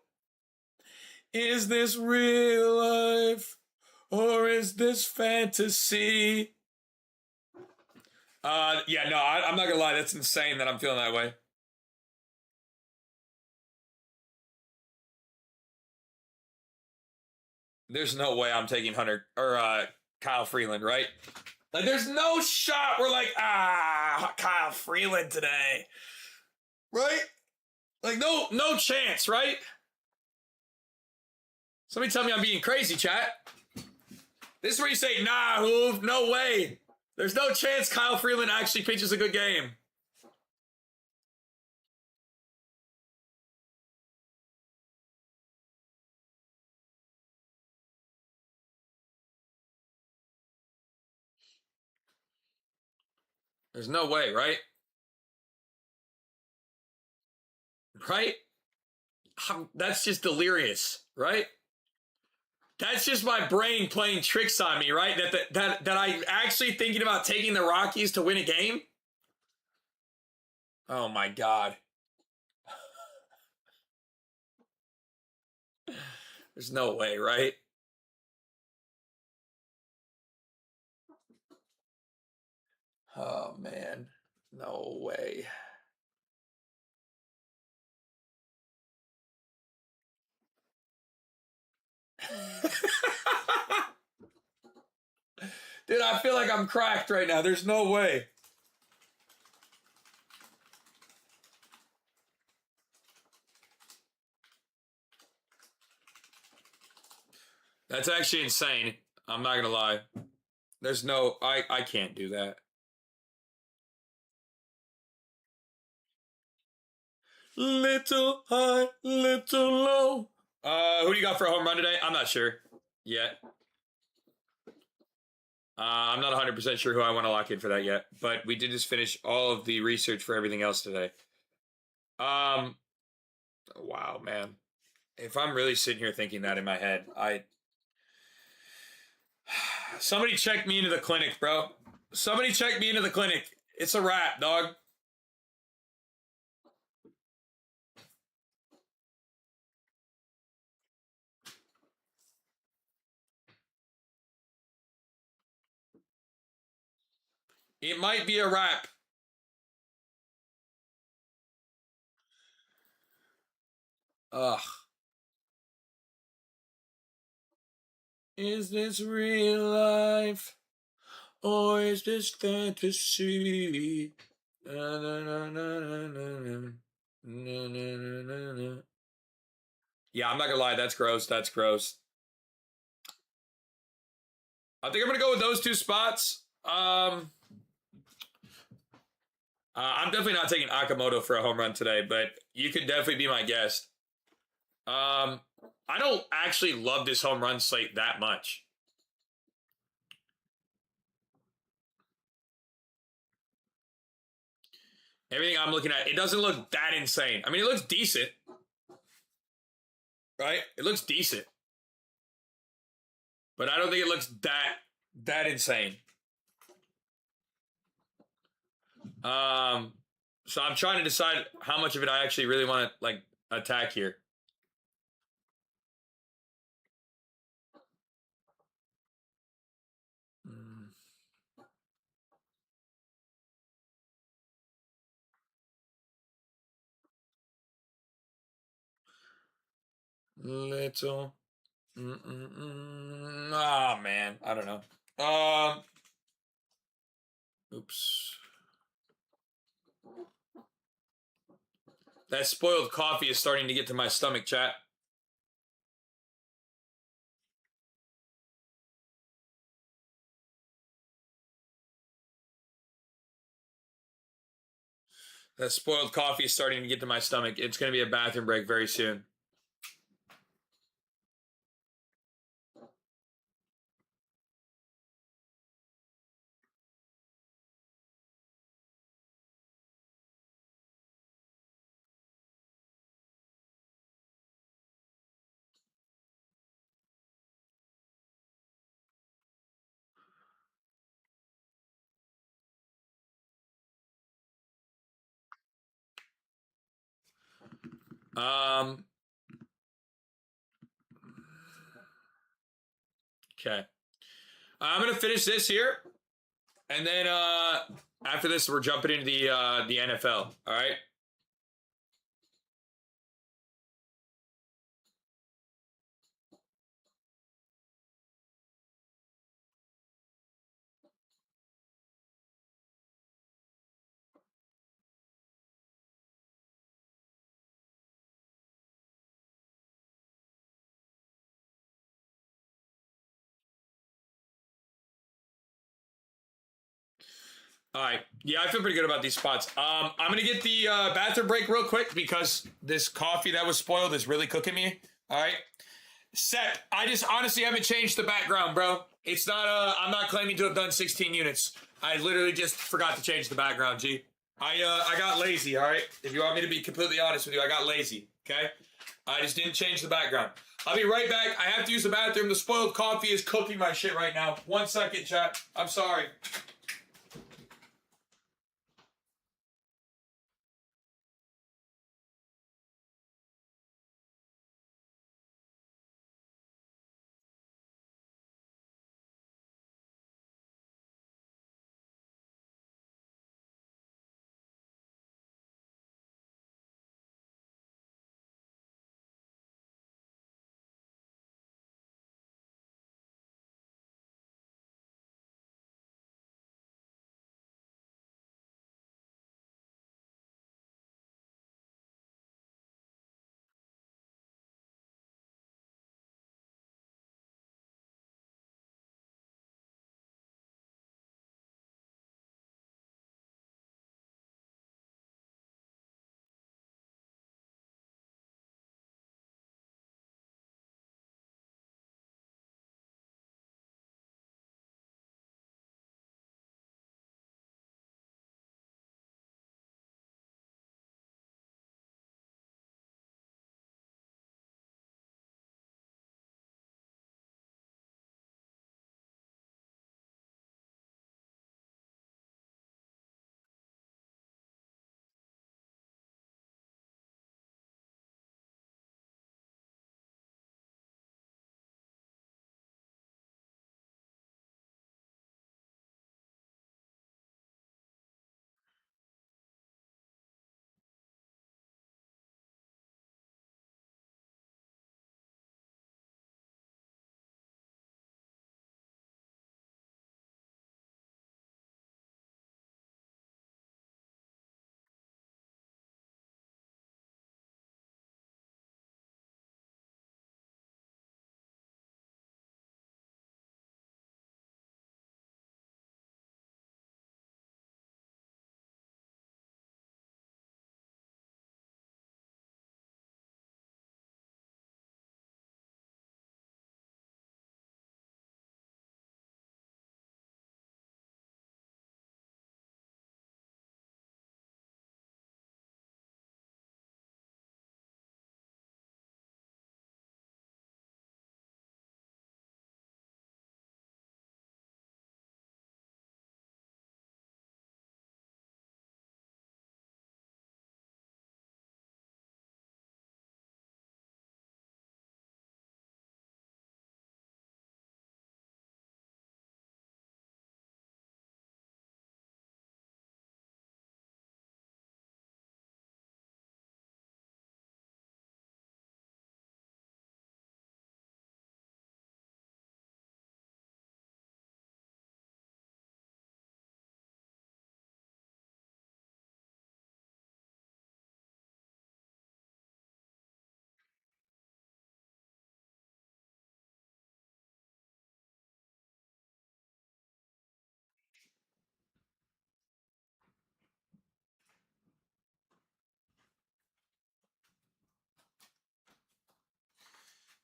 Is this real life? Or is this fantasy? Yeah, no, I'm not gonna lie. That's insane that I'm feeling that way. There's no way I'm taking Hunter or Kyle Freeland, right? Like, there's no shot we're like, Kyle Freeland today, right? Like, no chance, right? Somebody tell me I'm being crazy, chat. This is where you say, nah, Hoove, no way. There's no chance Kyle Freeland actually pitches a good game. There's no way, right? Right? That's just delirious, right? That's just my brain playing tricks on me, right? That I'm actually thinking about taking the Rockies to win a game. Oh my God. There's no way, right? Oh man. No way. Dude, I feel like I'm cracked right now. There's no way. That's actually insane. I'm not gonna lie. There's no, I can't do that. Little high, little low. Who do you got for a home run today? I'm not sure yet. I'm not 100% sure who I want to lock in for that yet, but we did just finish all of the research for everything else today. Wow, man. If I'm really sitting here thinking that in my head, somebody check me into the clinic, bro. Somebody check me into the clinic. It's a wrap, dog. It might be a wrap. Ugh. Is this real life? Or is this fantasy? Na, na, na, na, na, na, na, na, na, na. Yeah, I'm not gonna lie. That's gross. That's gross. I think I'm gonna go with those two spots. I'm definitely not taking Akamoto for a home run today, but you could definitely be my guest. I don't actually love this home run slate that much. Everything I'm looking at, it doesn't look that insane. I mean, it looks decent, right? It looks decent, but I don't think it looks that insane. So I'm trying to decide how much of it I actually really want to like attack here. Little. Ah, man. I don't know. Oops. That spoiled coffee is starting to get to my stomach, chat. That spoiled coffee is starting to get to my stomach. It's going to be a bathroom break very soon. Um. Okay. I'm gonna finish this here, and then after this, we're jumping into the NFL. All right. All right. Yeah, I feel pretty good about these spots. I'm gonna get the bathroom break real quick because this coffee that was spoiled is really cooking me. All right. Set. I just honestly haven't changed the background, bro. It's not. I'm not claiming to have done 16 units. I literally just forgot to change the background. G. I got lazy. All right. If you want me to be completely honest with you, I got lazy. Okay. I just didn't change the background. I'll be right back. I have to use the bathroom. The spoiled coffee is cooking my shit right now. 1 second, chat. I'm sorry.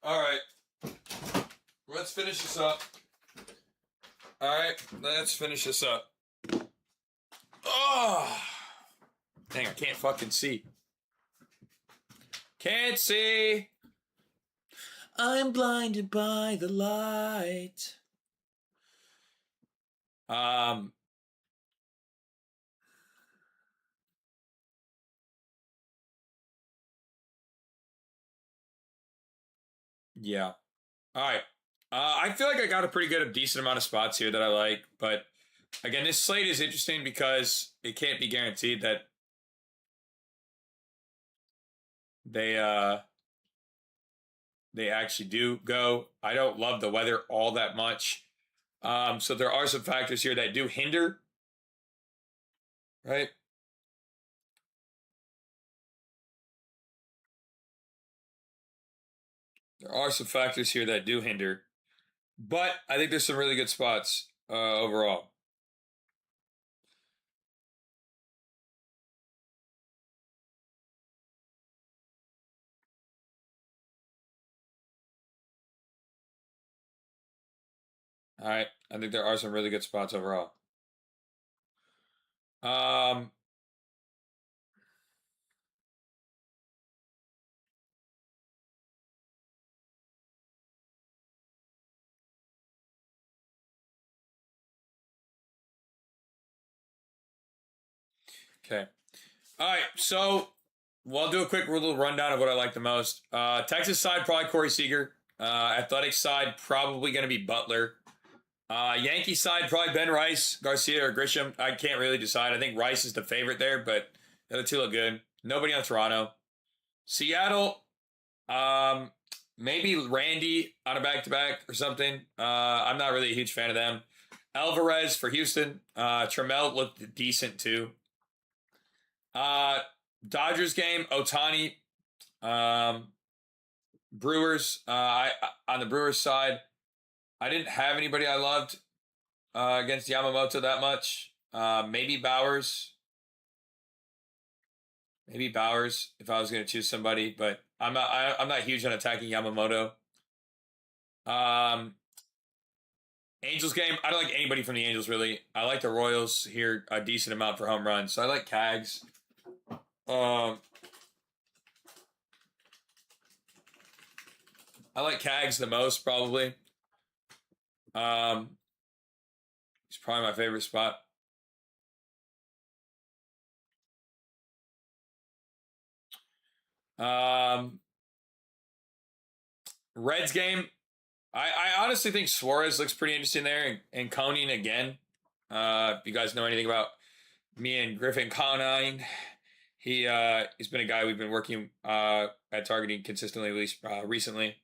All right. Let's finish this up. All right. Let's finish this up. Oh. Dang, I can't fucking see. Can't see. I'm blinded by the light. Um. Yeah. All right. I feel like I got a pretty good, decent amount of spots here that I like, but again, this slate is interesting because it can't be guaranteed that they they actually do go. I don't love the weather all that much, so there are some factors here that do hinder, right? There are some factors here that do hinder, but I think there's some really good spots overall. All right, I think there are some really good spots overall. Um, okay. All right, so we'll do a quick little rundown of what I like the most. Texas side, probably Corey Seager. Athletic side, probably going to be Butler. Yankee side, probably Ben Rice, Garcia, or Grisham. I can't really decide. I think Rice is the favorite there, but the other two look good. Nobody on Toronto. Seattle, maybe Randy on a back-to-back or something. I'm not really a huge fan of them. Alvarez for Houston. Trammell looked decent too. Dodgers game, Otani. Brewers. On the Brewers side, I didn't have anybody I loved against Yamamoto that much. Maybe Bowers. Maybe Bowers if I was going to choose somebody, but I'm not. I'm not huge on attacking Yamamoto. Um, Angels game. I don't like anybody from the Angels really. I like the Royals here a decent amount for home runs, so I like Cags. I like Cags the most probably. He's probably my favorite spot. Um, Reds game. I honestly think Suarez looks pretty interesting there, and Conan again. If you guys know anything about me and Griffin Conine, he's been a guy we've been working at targeting consistently, at least recently.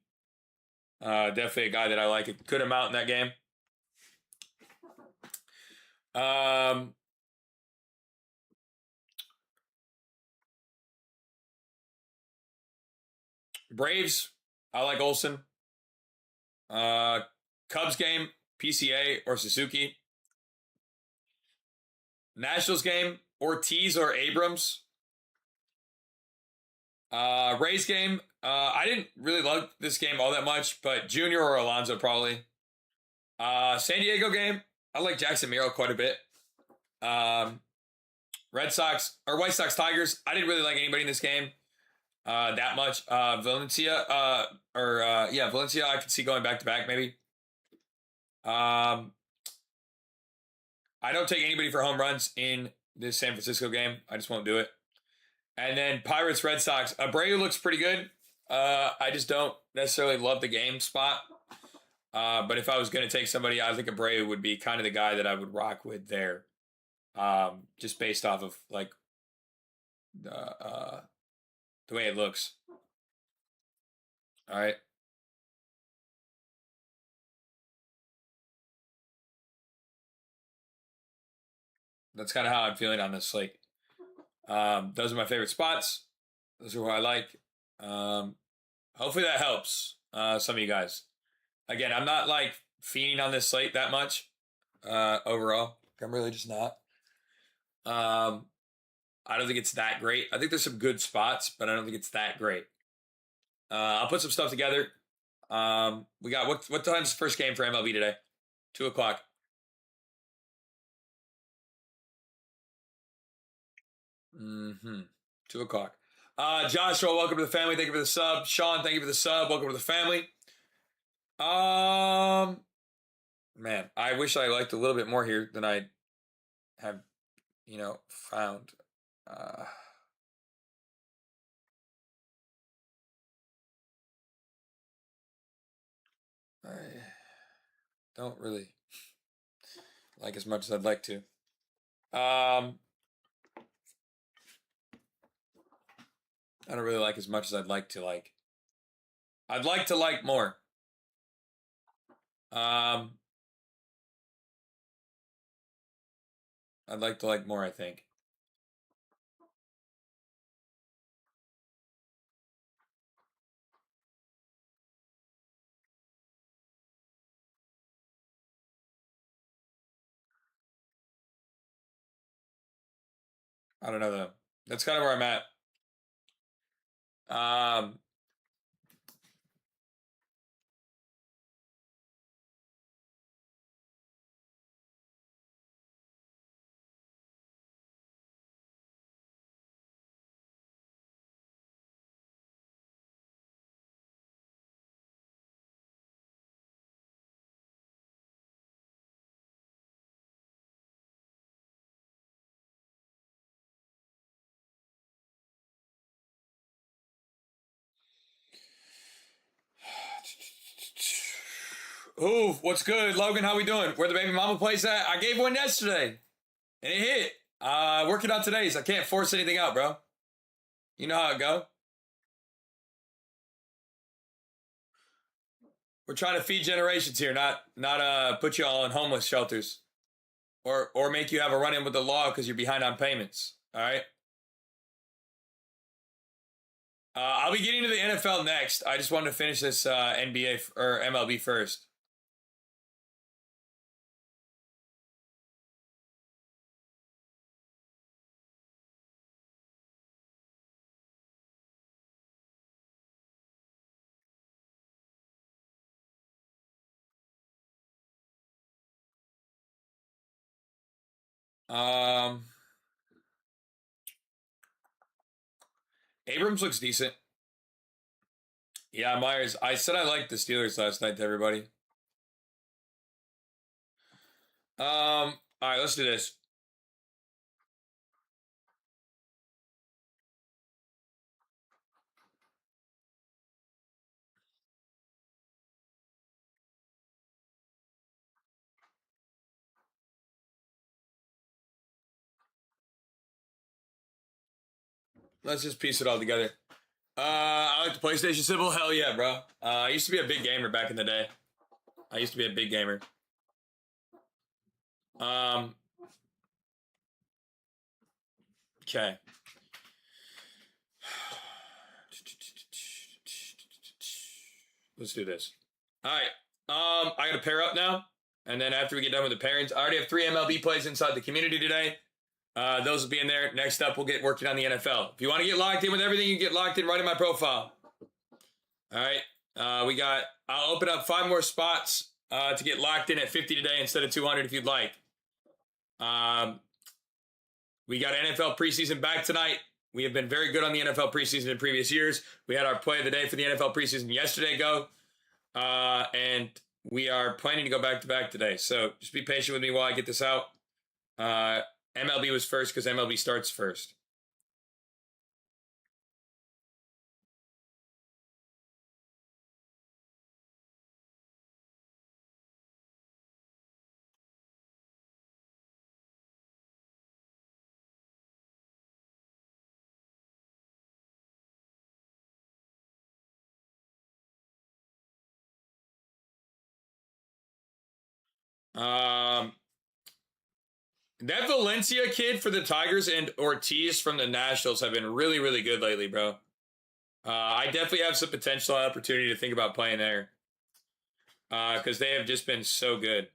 Definitely a guy that I like a good amount in that game. Braves, I like Olsen. Cubs game, PCA or Suzuki. Nationals game, Ortiz or Abrams. Rays game, I didn't really love this game all that much, but Junior or Alonso probably. San Diego game, I like Jackson Miro quite a bit. Red Sox or White Sox Tigers, I didn't really like anybody in this game that much. Valencia, Valencia, I could see going back to back maybe. I don't take anybody for home runs in this San Francisco game. I just won't do it. And then Pirates, Red Sox. Abreu looks pretty good. I just don't necessarily love the game spot. But if I was going to take somebody, I think Abreu would be kind of the guy that I would rock with there. Just based off of like the way it looks. All right. That's kind of how I'm feeling on this slate. Those are my favorite spots. Those are who I like. Hopefully that helps some of you guys. Again, I'm not like fiending on this slate that much overall. I'm really just not. I don't think it's that great. I think there's some good spots, but I don't think it's that great. I'll put some stuff together. We got what time's the first game for MLB today? 2:00. 2:00. Joshua, welcome to the family. Thank you for the sub. Sean, thank you for the sub. Welcome to the family. Man, I wish I liked a little bit more here than I have, found. don't really like as much as I'd like to. I don't really like as much as I'd like to like. I'd like to like more. I'd like to like more, I think. I don't know though. That's kind of where I'm at. Ooh, what's good, Logan? How we doing? Where the baby mama place at? I gave one yesterday, and it hit. Working on today's. I can't force anything out, bro. You know how it go. We're trying to feed generations here, not put you all in homeless shelters, or make you have a run-in with the law because you're behind on payments. All right. I'll be getting to the NFL next. I just wanted to finish this NBA or MLB first. Um, Abrams looks decent. Yeah, Myers. I said I liked the Steelers last night to everybody. All right, let's do this. Let's just piece it all together. I like the PlayStation symbol. Hell yeah, bro. I used to be a big gamer back in the day. I used to be a big gamer. Okay. Let's do this. All right. I got to pair up now. And then after we get done with the pairings, I already have 3 MLB plays inside the community today. Those will be in there. Next up, we'll get working on the NFL. If you want to get locked in with everything, you get locked in right in my profile. All right. I'll open up 5 more spots to get locked in at 50 today instead of 200 if you'd like. We got NFL preseason back tonight. We have been very good on the NFL preseason in previous years. We had our play of the day for the NFL preseason yesterday go. And we are planning to go back-to-back today. So just be patient with me while I get this out. MLB was first because MLB starts first. That Valencia kid for the Tigers and Ortiz from the Nationals have been really, really good lately, bro. I definitely have some potential opportunity to think about playing there. Because they have just been so good.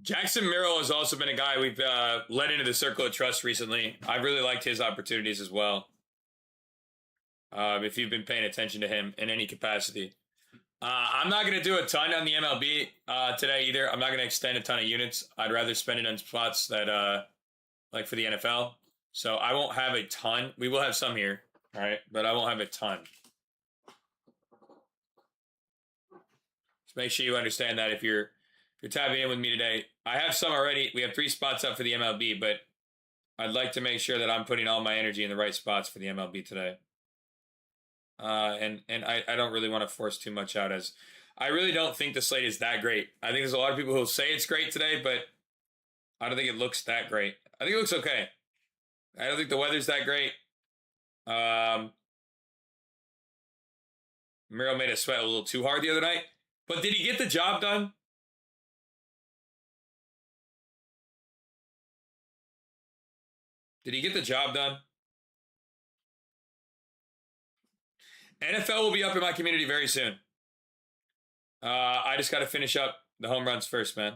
Jackson Merrill has also been a guy we've led into the circle of trust recently. I've really liked his opportunities as well. if you've been paying attention to him in any capacity. I'm not going to do a ton on the MLB today either. I'm not going to extend a ton of units. I'd rather spend it on spots that, like for the NFL. So I won't have a ton. We will have some here, all right? But I won't have a ton. Just make sure you understand that if you're tapping in with me today. I have some already. We have 3 spots up for the MLB, but I'd like to make sure that I'm putting all my energy in the right spots for the MLB today. And I don't really want to force too much out, as I really don't think the slate is that great. I think there's a lot of people who say it's great today, but I don't think it looks that great. I think it looks okay. I don't think the weather's that great. Miro made us sweat a little too hard the other night. But did he get the job done? Did he get the job done? NFL will be up in my community very soon. I just got to finish up the home runs first, man.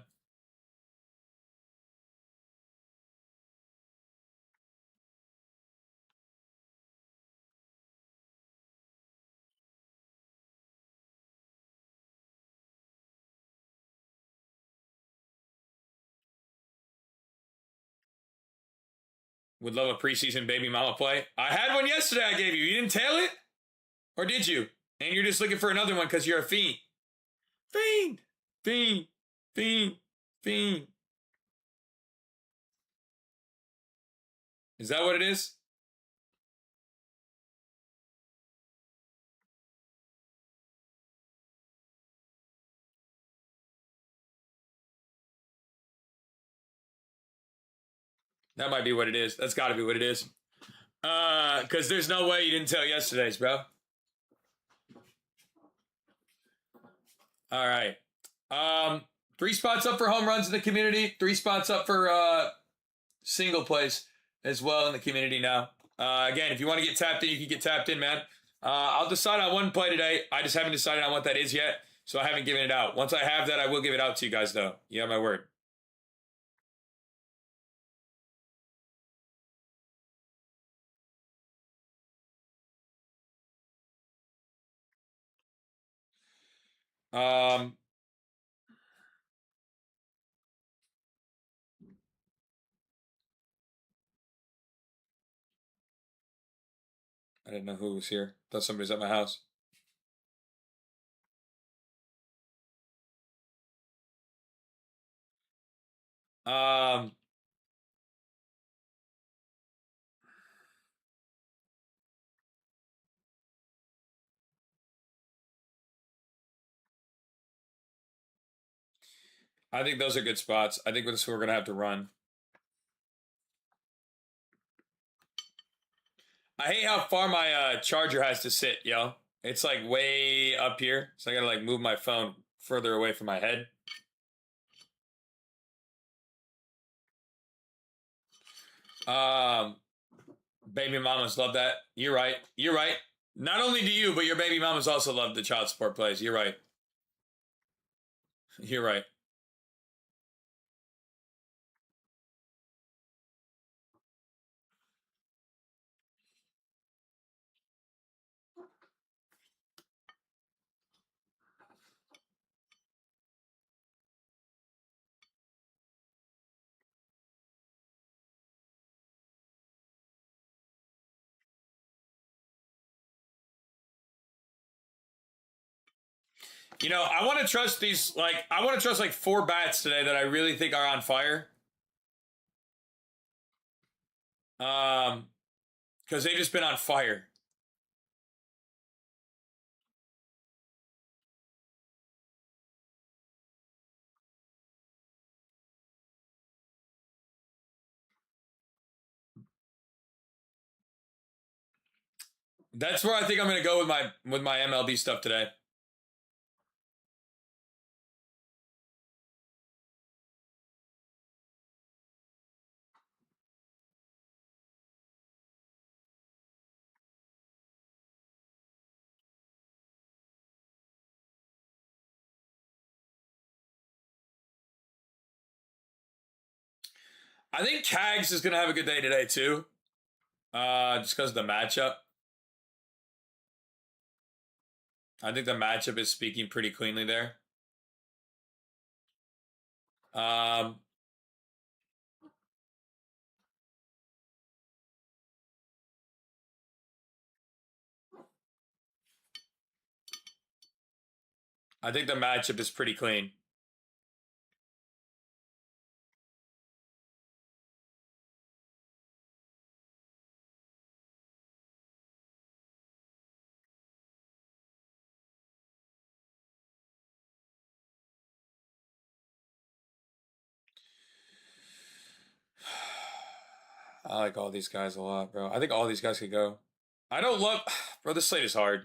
Would love a preseason baby mama play. I had one yesterday I gave you. You didn't tail it? Or did you? And you're just looking for another one because you're a fiend. Fiend. Fiend. Fiend. Fiend. Is that what it is? That might be what it is. That's got to be what it is. Because there's no way you didn't tell yesterday's, bro. All right. 3 spots up for home runs in the community. 3 spots up for single plays as well in the community now. Again, if you want to get tapped in, you can get tapped in, man. I'll decide on one play today. I just haven't decided on what that is yet, so I haven't given it out. Once I have that, I will give it out to you guys, though. You have my word. Um, I didn't know who was here. Thought somebody's at my house. Um, I think those are good spots. I think that's what we're gonna have to run. I hate how far my charger has to sit, yo. It's like way up here, so I gotta like move my phone further away from my head. Um, Baby mamas love that. You're right. You're right. Not only do you, but your baby mamas also love the child support plays. You're right. You're right. You know, I want to trust these, like, I want to trust like 4 bats today that I really think are on fire. Because they've just been on fire. That's where I think I'm going to go with my MLB stuff today. I think Tags is going to have a good day today too. Just because of the matchup. I think the matchup is speaking pretty cleanly there. I think the matchup is pretty clean. I like all these guys a lot, bro. I think all these guys could go. I don't love... Bro, this slate is hard.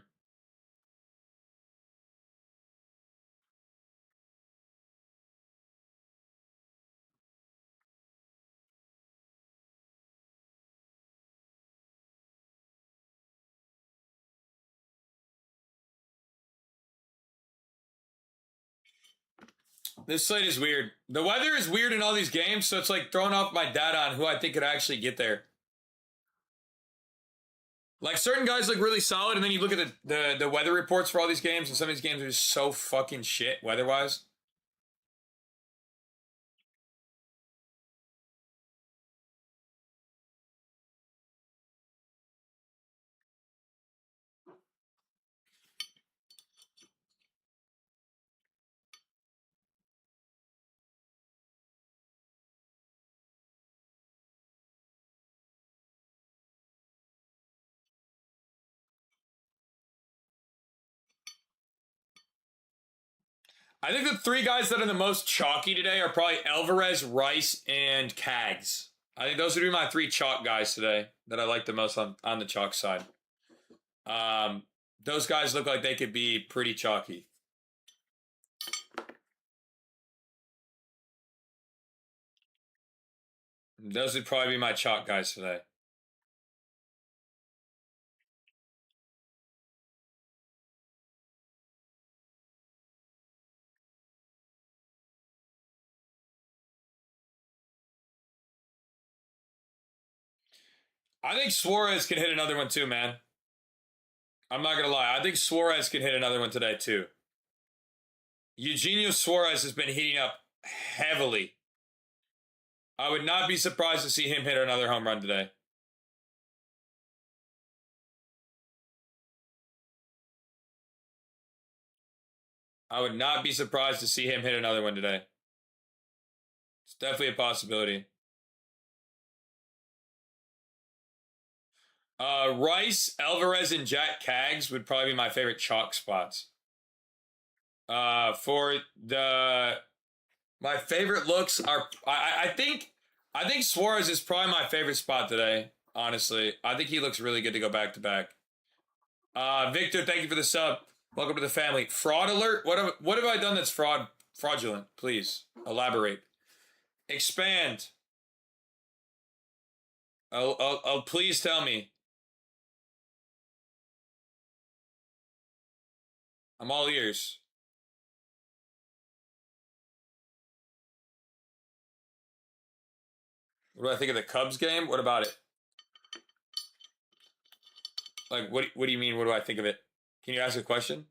This slate is weird. The weather is weird in all these games, so it's like throwing off my data on who I think could actually get there. Like, certain guys look really solid, and then you look at the weather reports for all these games, and some of these games are just so fucking shit weather-wise. I think the three guys that are the most chalky today are probably Alvarez, Rice, and Cags. I think those would be my three chalk guys today that I like the most on the chalk side. Those guys look like they could be pretty chalky. Those would probably be my chalk guys today. I think Suarez can hit another one too, man. I'm not going to lie. I think Suarez can hit another one today too. Eugenio Suarez has been heating up heavily. I would not be surprised to see him hit another home run today. I would not be surprised to see him hit another one today. It's definitely a possibility. Rice, Alvarez, and Jack Cags would probably be my favorite chalk spots. For my favorite looks are I think Suarez is probably my favorite spot today. Honestly, I think he looks really good to go back to back. Victor, thank you for the sub. Welcome to the family. Fraud alert. What have I done that's fraudulent? Please elaborate. Expand. Oh, please tell me. I'm all ears. What do I think of the Cubs game? What about it? Like, what do you mean? What do I think of it? Can you ask a question?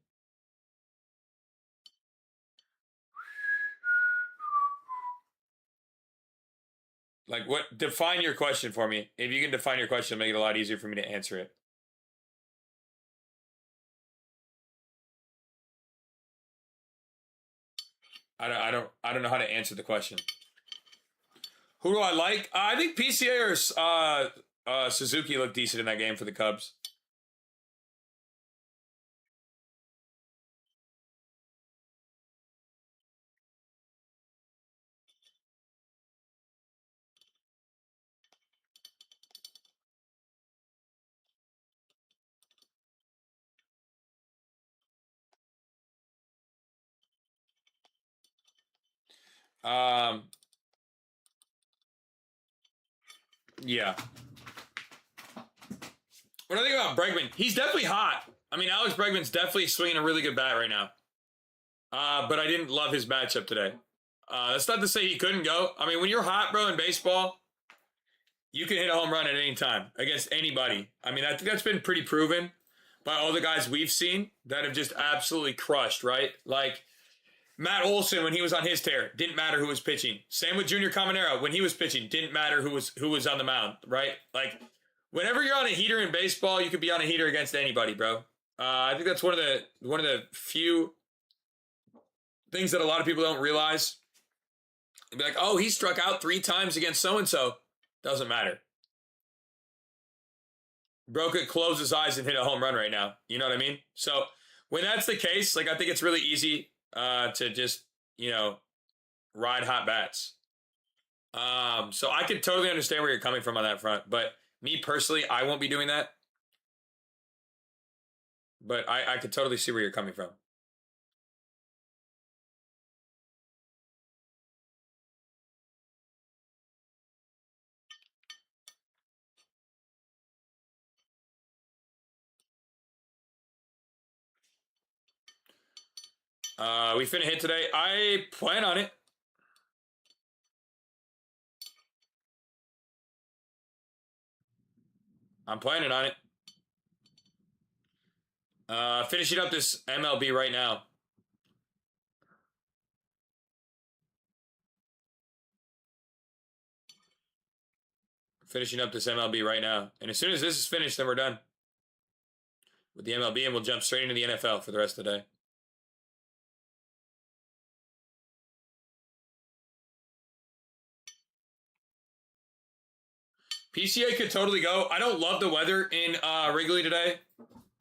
Like, what? Define your question for me. If you can define your question, it'll make it a lot easier for me to answer it. I don't know how to answer the question. Who do I like? I think PCA or Suzuki looked decent in that game for the Cubs. Yeah. What do I think about Bregman? He's definitely hot. I mean, Alex Bregman's definitely swinging a really good bat right now. But I didn't love his matchup today. That's not to say he couldn't go. I mean, when you're hot, bro, in baseball, you can hit a home run at any time against anybody. I mean, I think that's been pretty proven. by all the guys we've seen that have just absolutely crushed, right? Like Matt Olson when he was on his tear, didn't matter who was pitching. Same with Junior Caminero when he was pitching, didn't matter who was on the mound, right? Like whenever you're on a heater in baseball, you could be on a heater against anybody, bro. I think that's one of the few things that a lot of people don't realize. They'd be like, oh, he struck out 3 times against so-and-so. Doesn't matter. Bro could close his eyes and hit a home run right now. You know what I mean? So when that's the case, like I think it's really easy to just, ride hot bats. So I could totally understand where you're coming from on that front. But me personally, I won't be doing that. But I could totally see where you're coming from. We finna hit today. I plan on it. I'm planning on it. Finishing up this MLB right now. Finishing up this MLB right now. And as soon as this is finished, then we're done with the MLB and we'll jump straight into the NFL for the rest of the day. PCA could totally go. I don't love the weather in Wrigley today.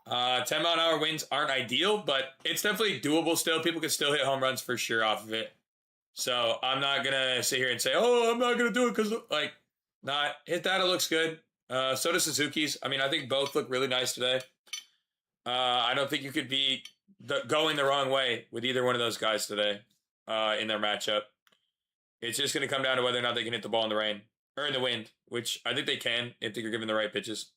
10-mile-an-hour winds aren't ideal, but it's definitely doable still. People can still hit home runs for sure off of it. So I'm not going to sit here and say, oh, I'm not going to do it because, hit that. It looks good. So does Suzuki's. I mean, I think both look really nice today. I don't think you could be going the wrong way with either one of those guys today in their matchup. It's just going to come down to whether or not they can hit the ball in the rain or in the wind, which I think they can if they're given the right pitches.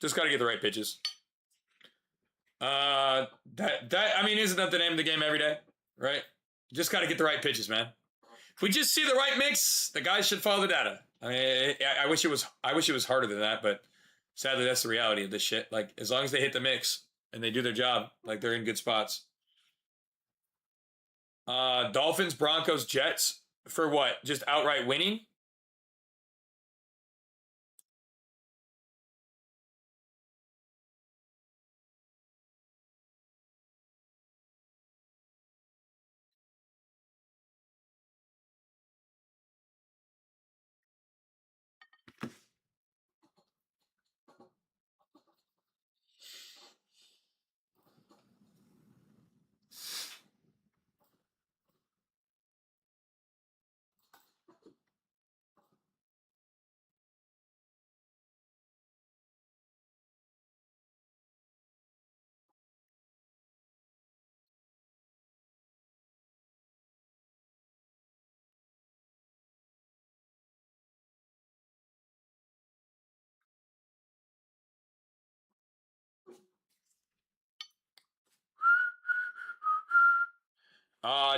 Just got to get the right pitches. I mean, isn't that the name of the game every day, right? Just got to get the right pitches, man. If we just see the right mix, the guys should follow the data. I mean, I wish it was harder than that, but sadly, that's the reality of this shit. Like, as long as they hit the mix and they do their job, like they're in good spots. Dolphins, Broncos, Jets for what? Just outright winning?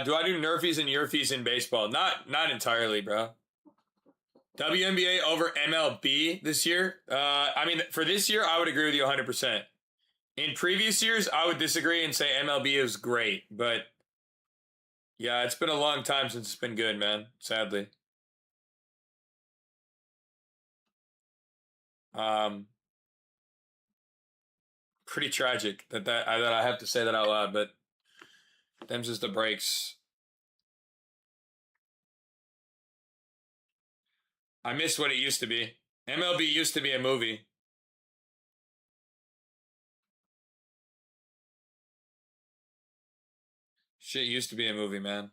Do I do nerfies and yerfies in baseball? Not entirely, bro. WNBA over MLB this year? I mean, for this year, I would agree with you 100%. In previous years, I would disagree and say MLB is great, but yeah, it's been a long time since it's been good, man, sadly. Pretty tragic that I have to say that out loud, but them's just the breaks. I miss what it used to be. MLB used to be a movie. Shit used to be a movie, man.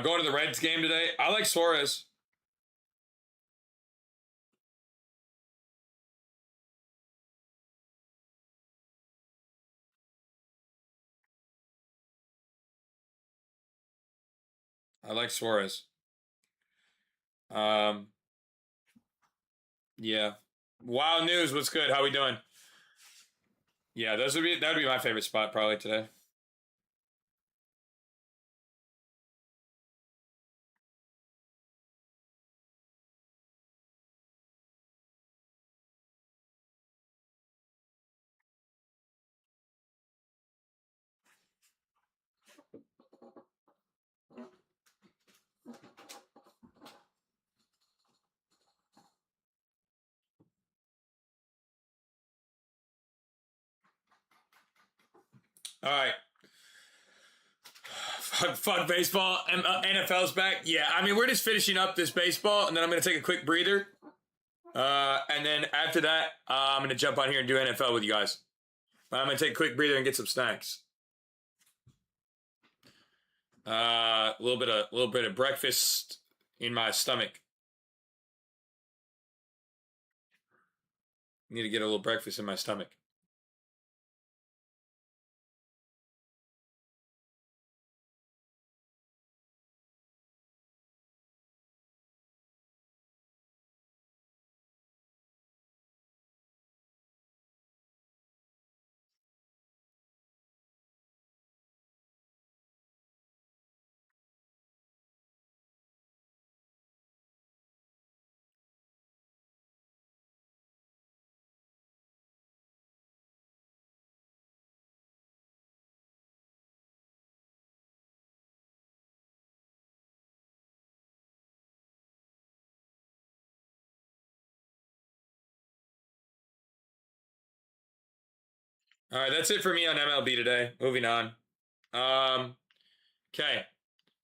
Going to the Reds game today. I like Suarez. I like Suarez. Yeah. Wow News, what's good? How we doing? Yeah, that would be my favorite spot probably today. All right. Fuck baseball. NFL's back. Yeah, I mean, we're just finishing up this baseball, and then I'm going to take a quick breather. And then after that, I'm going to jump on here and do NFL with you guys. But I'm going to take a quick breather and get some snacks. A little bit of breakfast in my stomach. Need to get a little breakfast in my stomach. All right, that's it for me on MLB today. Moving on. Okay.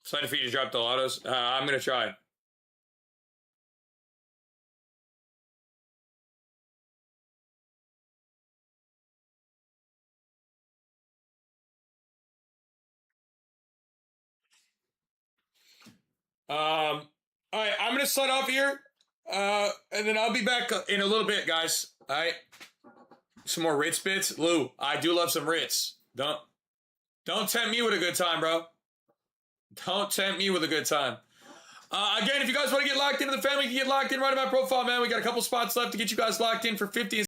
Excited for you to drop the lottos. I'm going to try. All right, I'm going to sign off here. And then I'll be back in a little bit, guys. All right. Some more Ritz bits. Lou, I do love some Ritz. Don't tempt me with a good time, bro. Don't tempt me with a good time. Again, if you guys want to get locked into the family, you can get locked in right in my profile, man. We got a couple spots left to get you guys locked in for 50